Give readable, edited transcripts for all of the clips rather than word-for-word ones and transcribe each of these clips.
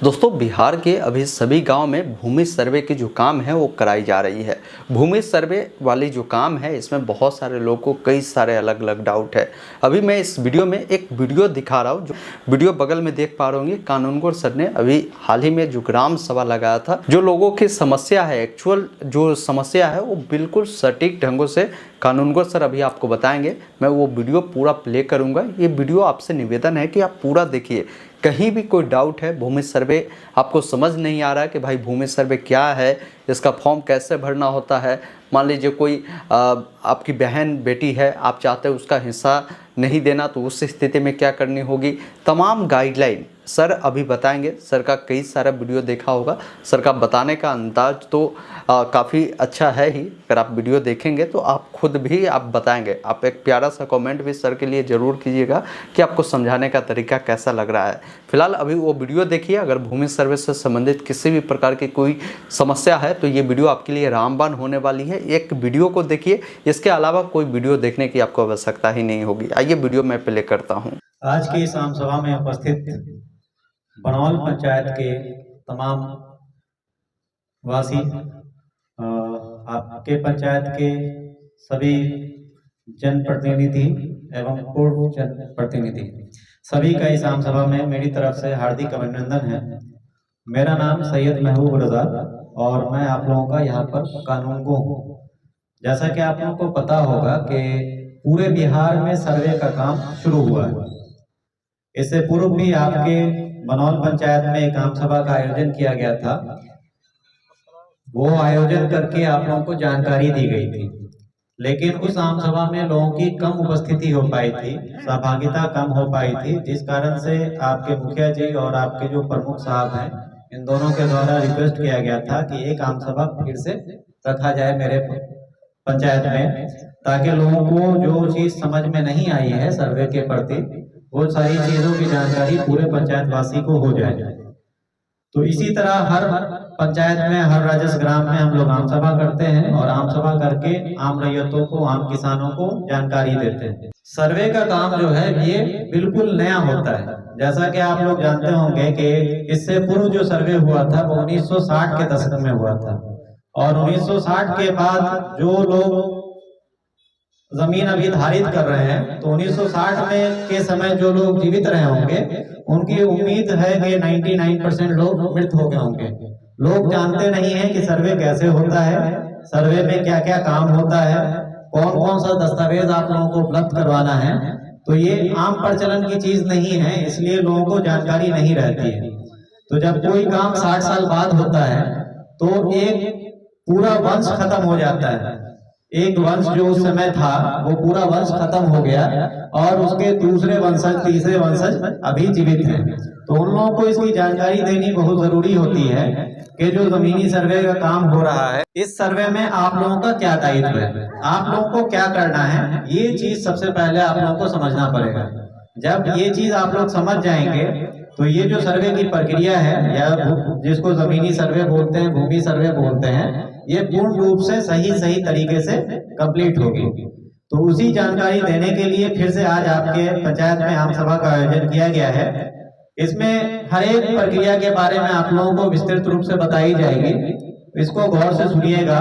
दोस्तों बिहार के अभी सभी गांव में भूमि सर्वे की जो काम है वो कराई जा रही है। भूमि सर्वे वाली जो काम है इसमें बहुत सारे लोगों को कई सारे अलग अलग डाउट है। अभी मैं इस वीडियो में एक वीडियो दिखा रहा हूँ। जो वीडियो बगल में देख पा रहे होंगे, कानूनगो सर ने अभी हाल ही में जो ग्राम सभा लगाया था, जो लोगों की समस्या है, एक्चुअल जो समस्या है वो बिल्कुल सटीक ढंगों से कानूनगो सर अभी आपको बताएंगे। मैं वो वीडियो पूरा प्ले करूंगा। ये वीडियो आपसे निवेदन है कि आप पूरा देखिए। कहीं भी कोई डाउट है, भूमि सर्वे आपको समझ नहीं आ रहा है कि भाई भूमि सर्वे क्या है, इसका फॉर्म कैसे भरना होता है, मान लीजिए कोई आपकी बहन बेटी है, आप चाहते हैं उसका हिस्सा नहीं देना, तो उस स्थिति में क्या करनी होगी, तमाम गाइडलाइन सर अभी बताएंगे। सर का कई सारा वीडियो देखा होगा, सर का बताने का अंदाज तो काफ़ी अच्छा है ही। अगर आप वीडियो देखेंगे तो आप खुद भी आप बताएंगे। आप एक प्यारा सा कमेंट भी सर के लिए ज़रूर कीजिएगा कि आपको समझाने का तरीका कैसा लग रहा है। फिलहाल अभी वो वीडियो देखिए। अगर भूमि सर्वे से संबंधित किसी भी प्रकार की कोई समस्या है तो ये वीडियो आपके लिए रामबाण होने वाली है। एक वीडियो को देखिए, इसके अलावा कोई वीडियो देखने की आपको आवश्यकता ही नहीं होगी। आइए वीडियो मैं प्ले करता हूँ। आज की इस आम सभा में उपस्थित बनौल पंचायत के तमाम वासी, आपके पंचायत के सभी जनप्रतिनिधि एवं पूर्व जनप्रतिनिधि, सभी का इस आम सभा में मेरी तरफ से हार्दिक अभिनंदन है। मेरा नाम सैयद महबूब रजा और मैं आप लोगों का यहाँ पर कानूनगो हूँ। जैसा कि आप लोगों को पता होगा कि पूरे बिहार में सर्वे का काम शुरू हुआ है। इससे पूर्व भी आपके बनौल पंचायत में एक आम सभा का आयोजन किया गया था। वो आयोजन करके आप लोगों को जानकारी दी गई थी, लेकिन उस आम सभा में लोगों की कम उपस्थिति हो पाई थी, सहभागिता कम हो पाई थी, जिस कारण से आपके मुखिया जी और आपके जो प्रमुख साहब हैं, इन दोनों के द्वारा रिक्वेस्ट किया गया था कि एक आम सभा फिर से रखा जाए मेरे पंचायत में, ताकि लोगों को जो चीज समझ में नहीं आई है सर्वे के प्रति, वो सारी चीजों की जानकारी पूरे पंचायत वासी को हो जाए। तो इसी तरह हर पंचायत में, हर राजस्व ग्राम में हम लोग आम सभा करते हैं और आम सभा करके आम रैयतों को, आम किसानों को जानकारी देते हैं। सर्वे का काम जो है ये बिल्कुल नया होता है। जैसा कि आप लोग जानते होंगे कि इससे पूर्व जो सर्वे हुआ था वो 1960 के दशक में हुआ था, और 1960 के बाद जो लोग जमीन अभी धारित कर रहे हैं, तो 1960 में के समय जो लोग जीवित रहे होंगे उनकी उम्मीद है कि 99% लोग मृत हो गए होंगे। लोग जानते नहीं है कि सर्वे कैसे होता है, सर्वे में क्या क्या काम होता है, कौन कौन सा दस्तावेज आप लोगों को उपलब्ध करवाना है। तो ये आम प्रचलन की चीज नहीं है, इसलिए लोगों को जानकारी नहीं रहती है। तो जब कोई काम 60 साल बाद होता है तो एक पूरा वंश खत्म हो जाता है। एक वंश जो उस समय था वो पूरा वंश खत्म हो गया और उसके दूसरे वंशज, तीसरे वंशज अभी जीवित हैं। तो उन लोगों को इसकी जानकारी देनी बहुत जरूरी होती है कि जो जमीनी सर्वे का काम हो रहा है, इस सर्वे में आप लोगों का क्या दायित्व है, आप लोगों को क्या करना है, ये चीज सबसे पहले आप लोगों को समझना पड़ेगा। जब ये चीज आप लोग समझ जाएंगे तो ये जो सर्वे की प्रक्रिया है, या जिसको जमीनी सर्वे बोलते हैं, भूमि सर्वे बोलते हैं, ये पूर्ण रूप से सही तरीके से कंप्लीट होगी। तो उसी जानकारी देने के लिए फिर से आज आपके पंचायत में आम सभा का आयोजन किया गया है। इसमें हर एक प्रक्रिया के बारे में आप लोगों को विस्तृत रूप से बताई जाएगी। इसको गौर से सुनिएगा,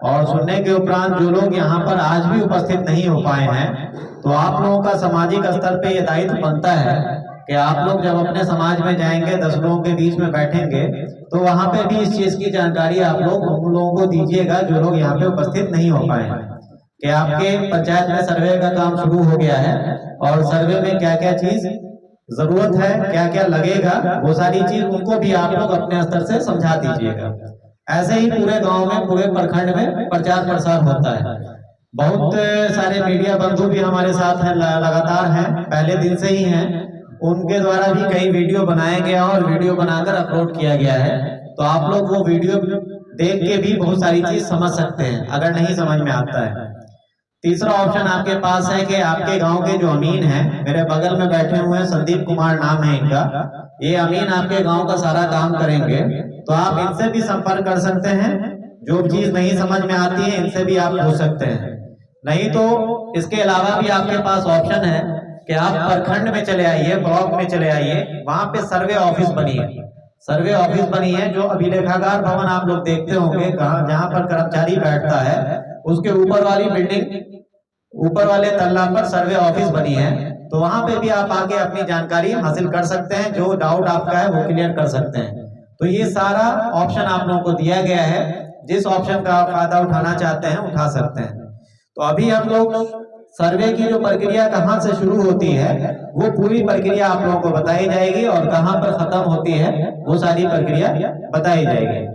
और सुनने के उपरांत जो लोग यहाँ पर आज भी उपस्थित नहीं हो पाए हैं, तो आप लोगों का सामाजिक स्तर पे ये दायित्व बनता है कि आप लोग जब अपने समाज में जाएंगे, 10 लोगों के बीच में बैठेंगे, तो वहां पे भी इस चीज की जानकारी आप लोग उन लोगों को दीजिएगा जो लोग यहाँ पे उपस्थित नहीं हो पाए हैं, कि आपके पंचायत में सर्वे का काम शुरू हो गया है और सर्वे में क्या क्या चीज जरूरत है, क्या क्या लगेगा, वो सारी चीज उनको भी आप लोग अपने स्तर से समझा दीजिएगा। ऐसे ही पूरे गांव में, पूरे प्रखंड में प्रचार प्रसार होता है। बहुत सारे मीडिया बंधु भी हमारे साथ हैं, लगातार हैं, पहले दिन से ही हैं। उनके द्वारा भी कई वीडियो बनाए गए और वीडियो बनाकर अपलोड किया गया है। तो आप लोग वो वीडियो देख के भी बहुत सारी चीज समझ सकते हैं अगर नहीं समझ में आता है। तीसरा ऑप्शन आपके पास है कि आपके गांव के जो अमीन हैं, मेरे बगल में बैठे हुए हैं, संदीप कुमार नाम है इनका, ये अमीन आपके गांव का सारा काम करेंगे। तो आप इनसे भी संपर्क कर सकते हैं, जो चीज नहीं समझ में आती है इनसे भी आप पूछ सकते हैं। नहीं तो इसके अलावा भी आपके पास ऑप्शन है कि आप प्रखंड में चले आइए, ब्लॉक में चले आइए, वहां पे सर्वे ऑफिस बनी है। सर्वे ऑफिस बनी है। जो अभिलेखागार भवन आप लोग देखते होंगे जहाँ पर कर्मचारी बैठता है, उसके ऊपर वाली बिल्डिंग, ऊपर वाले तल्ला पर सर्वे ऑफिस बनी है। तो वहां पे भी आप आके अपनी जानकारी हासिल कर सकते हैं, जो डाउट आपका है वो क्लियर कर सकते हैं। तो ये सारा ऑप्शन आप लोगों को दिया गया है, जिस ऑप्शन का आप फायदा उठाना चाहते हैं उठा सकते हैं। तो अभी हम लोग सर्वे की जो प्रक्रिया कहाँ से शुरू होती है वो पूरी प्रक्रिया आप लोगों को बताई जाएगी, और कहाँ पर खत्म होती है वो सारी प्रक्रिया बताई जाएगी।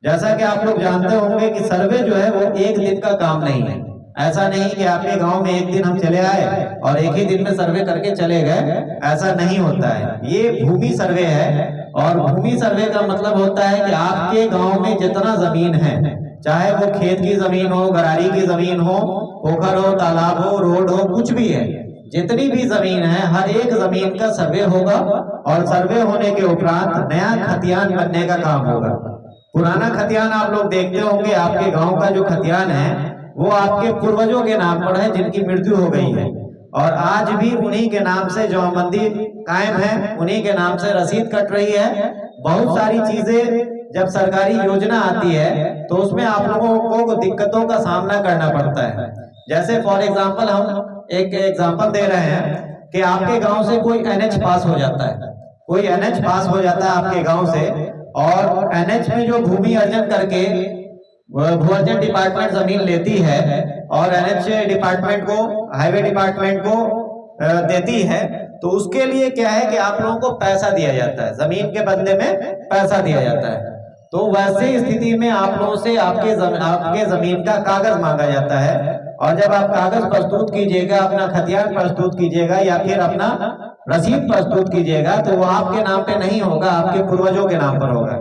जैसा कि आप लोग जानते होंगे कि सर्वे जो है वो एक दिन का काम नहीं है। ऐसा नहीं कि आपके गांव में एक दिन हम चले आए और एक ही दिन में सर्वे करके चले गए, ऐसा नहीं होता है। ये भूमि सर्वे है, और भूमि सर्वे का मतलब होता है कि आपके गांव में जितना जमीन है, चाहे वो खेत की जमीन हो, गरारी की जमीन हो, पोखर हो, तालाब हो, रोड हो, कुछ भी है, जितनी भी जमीन है हर एक जमीन का सर्वे होगा। और सर्वे होने के उपरांत नया खतियान बनने का काम होगा। पुराना खतियान आप लोग देखते होंगे, आपके गांव का जो खतियान है वो आपके पूर्वजों के नाम पर है जिनकी मृत्यु हो गई है, और आज भी उन्हीं के नाम से जमाबंदी कायम है, उन्हीं के नाम से रसीद कट रही है। बहुत सारी चीजें जब सरकारी योजना आती है तो उसमें आप लोगों को दिक्कतों का सामना करना पड़ता है। जैसे फॉर एग्जांपल हम एक एग्जांपल दे रहे हैं कि आपके गांव से कोई एनएच पास हो जाता है, कोई एनएच पास हो जाता है आपके गांव से, और एनएच में जो भूमि अर्जन करके भू अर्जन डिपार्टमेंट जमीन लेती है और एनएच डिपार्टमेंट को, हाईवे डिपार्टमेंट को देती है, तो उसके लिए क्या है कि आप लोगों को पैसा दिया जाता है, जमीन के बदले में पैसा दिया जाता है। तो वैसे स्थिति में आप लोगों से आपके जमीन का कागज मांगा जाता है, और जब आप कागज प्रस्तुत कीजिएगा, अपना खतियान प्रस्तुत कीजिएगा या फिर अपना रसीद प्रस्तुत कीजिएगा, तो वो आपके नाम पे नहीं होगा, आपके पूर्वजों के नाम पर होगा।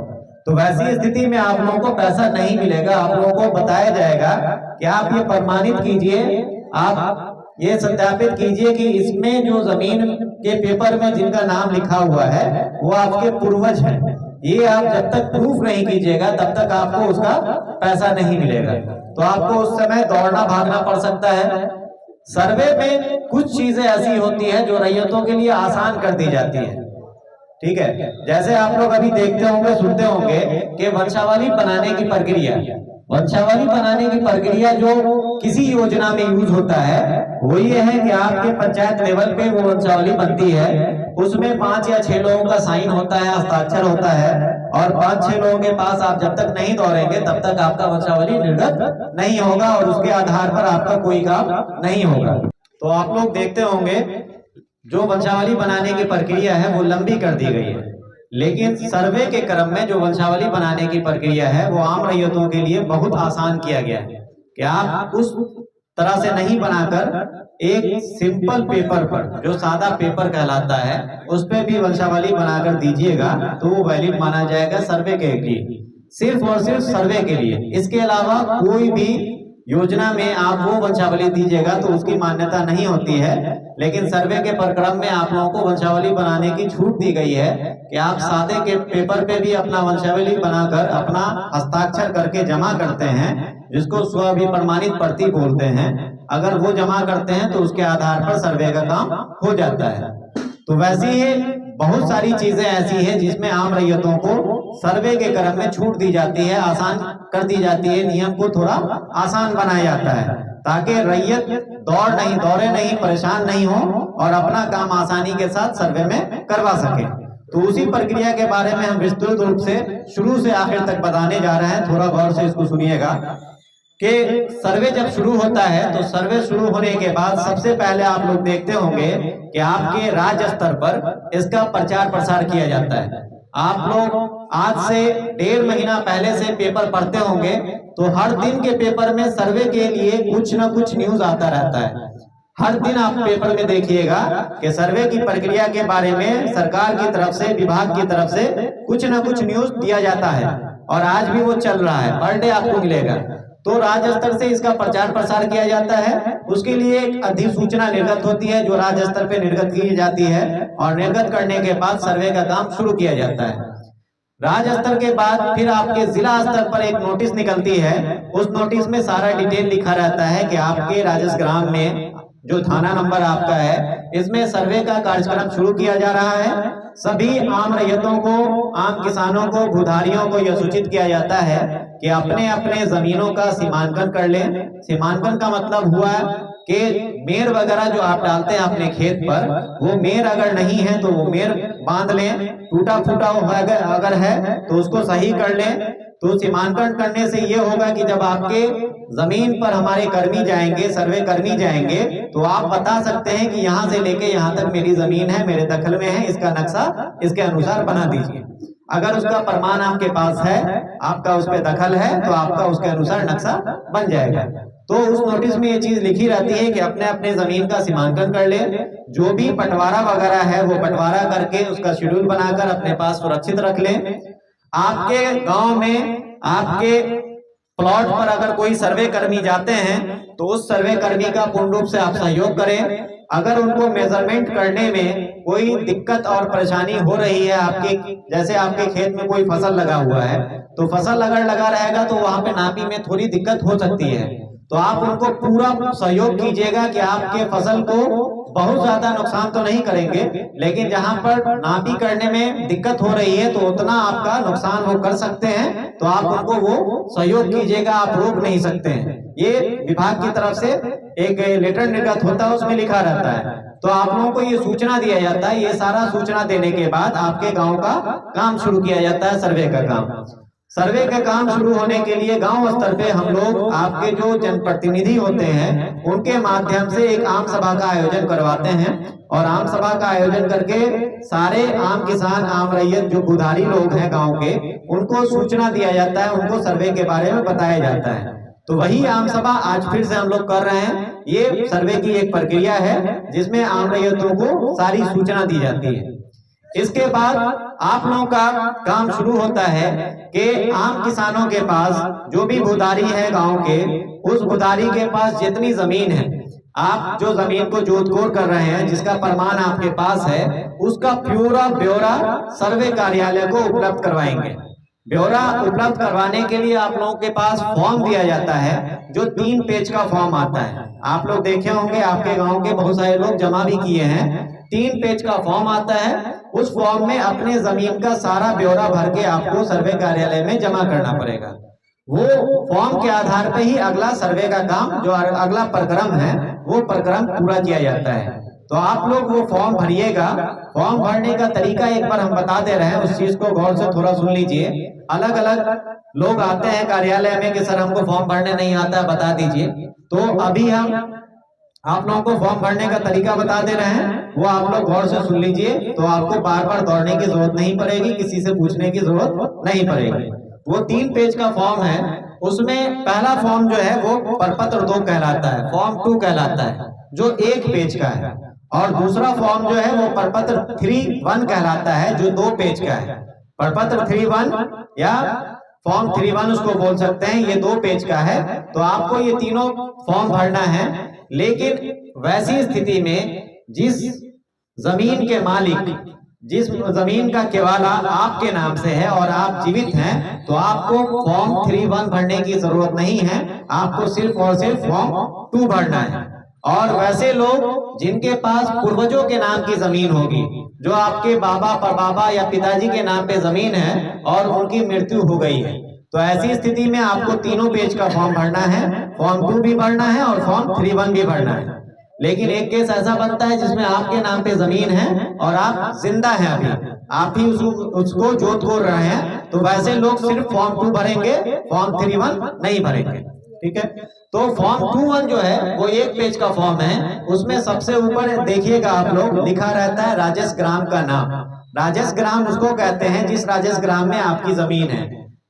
तो वैसी स्थिति में आप लोगों को पैसा नहीं मिलेगा। आप लोगों को बताया जाएगा कि आप ये प्रमाणित कीजिए, आप ये सत्यापित कीजिए कि इसमें जो जमीन के पेपर में जिनका नाम लिखा हुआ है वो आपके पूर्वज हैं। ये आप जब तक प्रूफ नहीं कीजिएगा तब तक आपको उसका पैसा नहीं मिलेगा। तो आपको उस समय दौड़ना भागना पड़ सकता है। सर्वे में कुछ चीजें ऐसी होती है जो रैयतों के लिए आसान कर दी जाती है, ठीक है। जैसे आप लोग अभी देखते होंगे, सुनते होंगे कि वंशावली बनाने की प्रक्रिया, वंशावली बनाने की प्रक्रिया जो किसी योजना में यूज होता है वो ये है कि आपके पंचायत लेवल पे वो वंशावली बनती है, उसमें 5 या 6 लोगों का साइन होता है, हस्ताक्षर होता है, और 5-6 लोगों के पास आप जब तक नहीं दौड़ेंगे तब तक आपका वंशावली निर्गत नहीं होगा, और उसके आधार पर आपका कोई काम नहीं होगा। तो आप लोग देखते होंगे जो वंशावली बनाने की प्रक्रिया है वो लंबी कर दी गई है, लेकिन सर्वे के क्रम में जो वंशावली बनाने की प्रक्रिया है वो आम रैयतों के लिए बहुत आसान किया गया है कि आप उस तरह से नहीं बनाकर एक सिंपल पेपर पर, जो सादा पेपर कहलाता है, उस पे भी वंशावली बनाकर दीजिएगा तो वो वैलिड माना जाएगा सर्वे के लिए, सिर्फ और सिर्फ सर्वे के लिए। इसके अलावा कोई भी योजना में आप वो वंशावली दीजिएगा तो उसकी मान्यता नहीं होती है। लेकिन सर्वे के प्रक्रम में आप लोगों को वंशावली बनाने की छूट दी गई है कि आप सादे के पेपर पे भी अपना वंशावली बनाकर अपना हस्ताक्षर करके जमा करते हैं, जिसको स्वअभिप्रमाणित प्रति बोलते हैं। अगर वो जमा करते हैं तो उसके आधार पर सर्वे का काम हो जाता है। तो वैसे ही बहुत सारी चीजें ऐसी है जिसमें आम रैयतों को सर्वे के क्रम में छूट दी जाती है, आसान कर दी जाती है, नियम को थोड़ा आसान बनाया जाता है ताकि रैयत दौड़े नहीं, परेशान नहीं हो और अपना काम आसानी के साथ सर्वे में करवा सके। तो उसी प्रक्रिया के बारे में हम विस्तृत रूप से शुरू से आखिर तक बताने जा रहे हैं, थोड़ा गौर से इसको सुनिएगा कि सर्वे जब शुरू होता है तो सर्वे शुरू होने के बाद सबसे पहले आप लोग देखते होंगे कि आपके राज्य स्तर पर इसका प्रचार प्रसार किया जाता है। आप लोग आज से 1.5 महीना पहले से पेपर पढ़ते होंगे तो हर दिन के पेपर में सर्वे के लिए कुछ न कुछ न्यूज आता रहता है। हर दिन आप पेपर में देखिएगा कि सर्वे की प्रक्रिया के बारे में सरकार की तरफ से, विभाग की तरफ से कुछ न कुछ न्यूज दिया जाता है, और आज भी वो चल रहा है, पर डे आपको मिलेगा। तो राज्य स्तर से इसका प्रचार प्रसार किया जाता है। उसके लिए एक अधिसूचना निर्गत होती है जो राज्य स्तर पे निर्गत की जाती है, और निर्गत करने के बाद सर्वे का काम शुरू किया जाता है। राज्य स्तर के बाद फिर आपके जिला स्तर पर एक नोटिस निकलती है। उस नोटिस में सारा डिटेल लिखा रहता है कि आपके राजस्व ग्राम में जो थाना नंबर आपका है, इसमें सर्वे का कार्यक्रम शुरू किया जा रहा है। सभी आम रैयतों को, आम किसानों को, भूधारियों को यह सूचित किया जाता है कि अपने अपने जमीनों का सीमांकन कर लें। सीमांकन का मतलब हुआ कि मेर वगैरह जो आप डालते हैं अपने खेत पर, वो मेर अगर नहीं है तो वो मेर बांध लें, टूटा फूटा अगर है तो उसको सही कर लें। तो सीमांकन करने से ये होगा कि जब आपके जमीन पर हमारे कर्मी जाएंगे, सर्वे कर्मी जाएंगे, तो आप बता सकते हैं कि यहाँ से लेके यहाँ तक मेरी जमीन है, मेरे दखल में है, इसका नक्शा इसके अनुसार बना दीजिए। अगर उसका प्रमाण आपके पास है, आपका उस पर दखल है, तो आपका उसके अनुसार नक्शा बन जाएगा। तो उस नोटिस में ये चीज लिखी रहती है कि अपने अपने जमीन का सीमांकन कर ले। जो भी बंटवारा वगैरह है वो बंटवारा करके उसका शेड्यूल बनाकर अपने पास सुरक्षित रख लें। आपके गांव में, आपके प्लॉट पर अगर कोई सर्वे कर्मी जाते हैं तो उस सर्वे कर्मी का पूर्ण रूप से आप सहयोग करें। अगर उनको मेजरमेंट करने में कोई दिक्कत और परेशानी हो रही है, आपके जैसे आपके खेत में कोई फसल लगा हुआ है, तो फसल अगर लगा रहेगा तो वहां पे नापी में थोड़ी दिक्कत हो सकती है, तो आप उनको पूरा सहयोग कीजिएगा कि आपके फसल को बहुत ज्यादा नुकसान तो नहीं करेंगे, लेकिन जहां पर नापी करने में दिक्कत हो रही है तो उतना आपका नुकसान वो कर सकते हैं, तो आप उनको वो सहयोग कीजिएगा, आप रोक नहीं सकते हैं। ये विभाग की तरफ से एक लेटर निर्गत होता है, उसमें लिखा रहता है। तो आप लोगों को ये सूचना दिया जाता है। ये सारा सूचना देने के बाद आपके गांव का काम शुरू किया जाता है, सर्वे का काम। सर्वे का काम शुरू होने के लिए गांव स्तर पे हम लोग आपके जो जनप्रतिनिधि होते हैं उनके माध्यम से एक आम सभा का आयोजन करवाते हैं, और आम सभा का आयोजन करके सारे आम किसान, आम रैयत, जो बुधारी लोग हैं गांव के, उनको सूचना दिया जाता है, उनको सर्वे के बारे में बताया जाता है। तो वही आम सभा आज फिर से हम लोग कर रहे हैं। ये सर्वे की एक प्रक्रिया है जिसमें आम रैयतों को सारी सूचना दी जाती है। इसके बाद आप लोगों का काम शुरू होता है कि आम किसानों के पास जो भी भूधारी है गांव के, उस भूधारी के पास जितनी जमीन है, आप जो जमीन को जोतकोड़ कर रहे हैं, जिसका प्रमाण आपके पास है, उसका पूरा ब्यौरा सर्वे कार्यालय को उपलब्ध करवाएंगे। ब्यौरा उपलब्ध करवाने के लिए आप लोगों के पास फॉर्म दिया जाता है, जो 3 पेज का फॉर्म आता है। आप लोग देखे होंगे, आपके गांव के बहुत सारे लोग जमा भी किए हैं। 3 पेज का फॉर्म आता है। उस फॉर्म में अपने जमीन का सारा ब्यौरा भर के आपको सर्वे कार्यालय में जमा करना पड़ेगा। वो फॉर्म के आधार पर ही अगला सर्वे का काम, जो अगला प्रक्रम है, वो प्रक्रम पूरा किया जाता है। तो आप लोग वो फॉर्म भरिएगा। फॉर्म भरने का तरीका एक बार हम बता दे रहे हैं, उस चीज को गौर से थोड़ा सुन लीजिए। अलग अलग लोग आते हैं कार्यालय में कि सर हमको फॉर्म भरने नहीं आता, बता दीजिए। तो अभी हम आप लोगों को फॉर्म भरने का तरीका बता दे रहे हैं, वो आप लोग गौर से सुन लीजिए। तो आपको बार बार दौड़ने की जरूरत नहीं पड़ेगी, किसी से पूछने की जरूरत नहीं पड़ेगी। वो 3 पेज का फॉर्म है। उसमें पहला फॉर्म जो है वो प्रपत्र 2 कहलाता है, फॉर्म 2 कहलाता है, जो 1 पेज का है। और दूसरा फॉर्म जो है वो प्रपत्र 3-1 कहलाता है, जो 2 पेज का है। प्रपत्र 3-1 या फॉर्म 3-1 उसको बोल सकते हैं, ये 2 पेज का है। तो आपको ये तीनों फॉर्म भरना है। लेकिन वैसी स्थिति में जिस जमीन के मालिक, जिस जमीन का केवाला आपके नाम से है और आप जीवित हैं, तो आपको फॉर्म 3-1 भरने की जरूरत नहीं है। आपको सिर्फ और सिर्फ फॉर्म 2 भरना है। और वैसे लोग जिनके पास पूर्वजों के नाम की जमीन होगी, जो आपके बाबा, परबाबा या पिताजी के नाम पे जमीन है और उनकी मृत्यु हो गई है, तो ऐसी स्थिति में आपको तीनों पेज का फॉर्म भरना है। फॉर्म 2 भी भरना है और फॉर्म 3-1 भी भरना है। लेकिन एक केस ऐसा बनता है जिसमें आपके नाम पे जमीन है और आप जिंदा हैं, अभी आप ही उसको जोत कोड़ रहे हैं, तो वैसे लोग सिर्फ फॉर्म 2 भरेंगे, फॉर्म 3-1 नहीं भरेंगे। ठीक है। तो फॉर्म 2-1 जो है वो 1 पेज का फॉर्म है। उसमें सबसे ऊपर देखिएगा आप लोग, लिखा रहता है राजेश ग्राम का नाम। राजेश ग्राम उसको कहते हैं जिस राजेश ग्राम में आपकी जमीन है।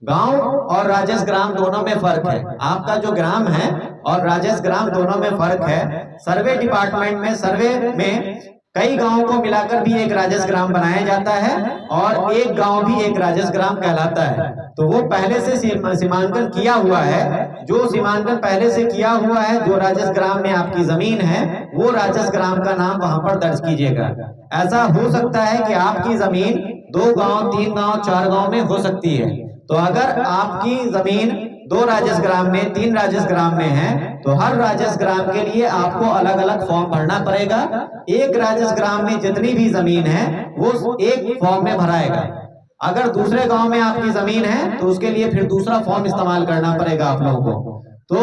गांव और राजेश ग्राम दोनों में फर्क है। आपका जो ग्राम है और राजेश ग्राम दोनों में फर्क है। सर्वे डिपार्टमेंट में, सर्वे में कई गांवों को मिलाकर भी एक राजेश ग्राम बनाया जाता है और एक गांव भी एक राजेश ग्राम कहलाता है। तो वो पहले से सीमांकन किया हुआ है। जो सीमांकन पहले से किया हुआ है, जो राजेश ग्राम में आपकी जमीन है, वो राजेश ग्राम का नाम वहां पर दर्ज कीजिएगा। ऐसा हो सकता है कि आपकी जमीन 2 गांव, 3 गांव, 4 गांव में हो सकती है। तो अगर आपकी जमीन 2 राजस्व ग्राम में, 3 राजस्व ग्राम में है, तो हर राजस्व ग्राम के लिए आपको अलग अलग फॉर्म भरना पड़ेगा। एक राजस्व ग्राम में जितनी भी जमीन है वो एक फॉर्म में भराएगा। अगर दूसरे गांव में आपकी जमीन है तो उसके लिए फिर दूसरा फॉर्म इस्तेमाल करना पड़ेगा आप लोगों को। तो